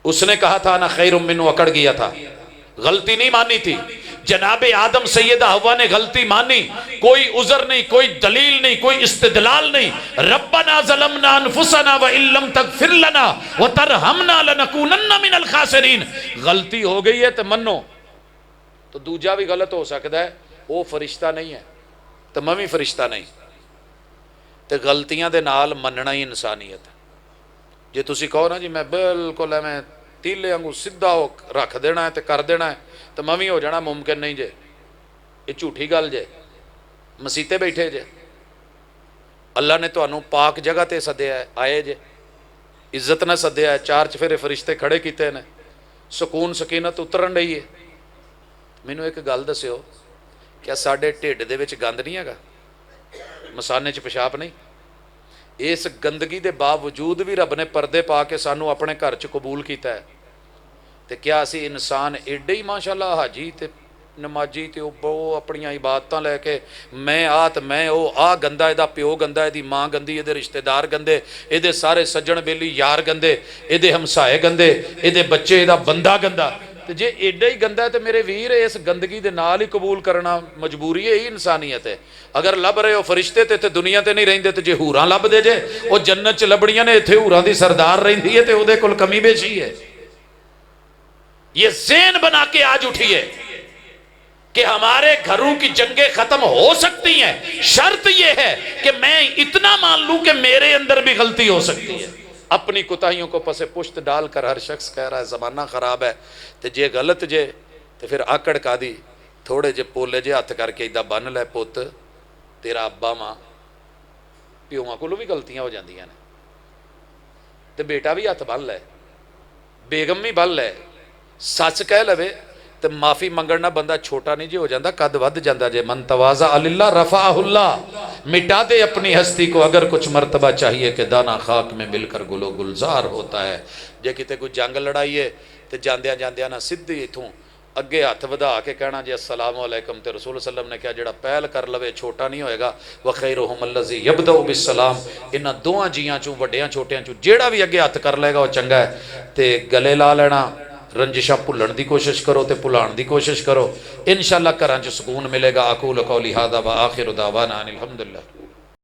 اس نے کہا تھا نا خیر منہ، اکڑ گیا تھا، غلطی نہیں مانی تھی۔ جناب آدم سیدہ حوا نے غلطی مانی، کوئی عذر نہیں، کوئی دلیل نہیں، کوئی استدلال نہیں۔ ربنا ظلمنا انفسنا وان لم تغفر لنا وترحمنا لنکونن من الخاسرین۔ غلطی ہو گئی ہے تو منو، تو دوجا بھی غلط ہو سکتا ہے، وہ فرشتہ نہیں ہے تو میں بھی فرشتہ نہیں، تو غلطیاں دے نال مننا ہی انسانیت ہے۔ جے تسی کہو نا جی میں بالکل میں تیلے وانگو سیدھا ہو رکھ دینا ہے تے کر دینا ہے تو میں بھی ہو جانا، ممکن نہیں جے، یہ جھوٹھی گل جے، مسیتے بیٹھے جے، اللہ نے تانوں پاک جگہ تے سدیا ہے، آئے جے، عزت نہ سدیا ہے، چار چفیرے فرشتے کھڑے کیتے نے، سکون سکینت اترن رہی ہے۔ مینوں ایک گل دسیو، کیا ساڈے ٹھڈ دے وچ گند نہیں ہے؟ مسانے چ پیشاب نہیں؟ اس گندگی دے باوجود بھی رب نے پردے پا کے سانو اپنے گھر چ قبول کیتا ہے، تے کیا اسی انسان ایڈے ہی ماشاءاللہ حاجی تے نمازی تے وہ اپنی عبادتاں لے کے میں او آ گندا، ادا پیو گندا، ادی ماں گندی، ادے رشتہ دار گندے، ادے سارے سجن بیلی یار گندے، ادے ہمسائے گندے، ادے بچے، ادا بندہ گندا، تے جے ایڈا ہی گندا ہے تے میرے ویر اس گندگی دے نال ہی قبول کرنا مجبوری ہے، یہی انسانیت ہے۔ اگر لب رہے ہو فرشتے تے دنیا تے نہیں رہندے، تے جے حوراں لب دے جے، وہ جنت چ لبڑیاں نے، ایتھے حوراں دی سردار رہندی ہے تے اودے کول کمی بیشی ہے۔ یہ ذہن بنا کے آج اٹھیے کہ ہمارے گھروں کی جنگیں ختم ہو سکتی ہیں، شرط یہ ہے کہ میں اتنا مان لوں کہ میرے اندر بھی غلطی ہو سکتی ہے۔ اپنی کوتاہیوں کو پس پشت ڈال کر ہر شخص کہہ رہا ہے زمانہ خراب ہے، تے جے غلط جے تے پھر آکڑ کا دی، تھوڑے جے پولے جے ہاتھ کر کے ادھا بن لے پوت، تیرا ابا ماں پیوواں کولوں بھی غلطیاں ہو جاندیاں نے، تے بیٹا بھی ہاتھ بن لے، بیگم بھی بن لے، سچ کہہ لوے تو معافی منگنا، بندہ چھوٹا نہیں جی ہو جاندہ، قد ود جاندہ جے۔ من تواضع للہ رفعہ اللہ، مٹا دے اپنی ہستی کو اگر کچھ مرتبہ چاہیے کہ دانا خاک میں مل کر گل و گلزار ہوتا ہے۔ جے کتے کوئی جنگ لڑائیے تو جاندیاں جاندیاں نہ سدھی اتھوں اگے ہاتھ ودا کے کہنا جی السلام علیکم، تے رسول صلی اللہ علیہ وسلم نے کہا جڑا پہل کر لوے چھوٹا نہیں ہوئے گا۔ وَخَيْرُهُمَ الَّذِي يَبْدَأُ بِالسَّلَامِ، انہاں دوہاں جیاں چوں وڈیاں چھوٹیاں چوں جیڑا بھی اگے ہاتھ کر لے گا وہ چنگا ہے۔ تے گلے لا لینا، رنجشہ پھلن دی کوشش کرو تے پھلان دی کوشش کرو، انشاءاللہ گھراں چ سکون ملے گا۔ اقول قولی ھذا وآخر دعوانا ان الحمدللہ۔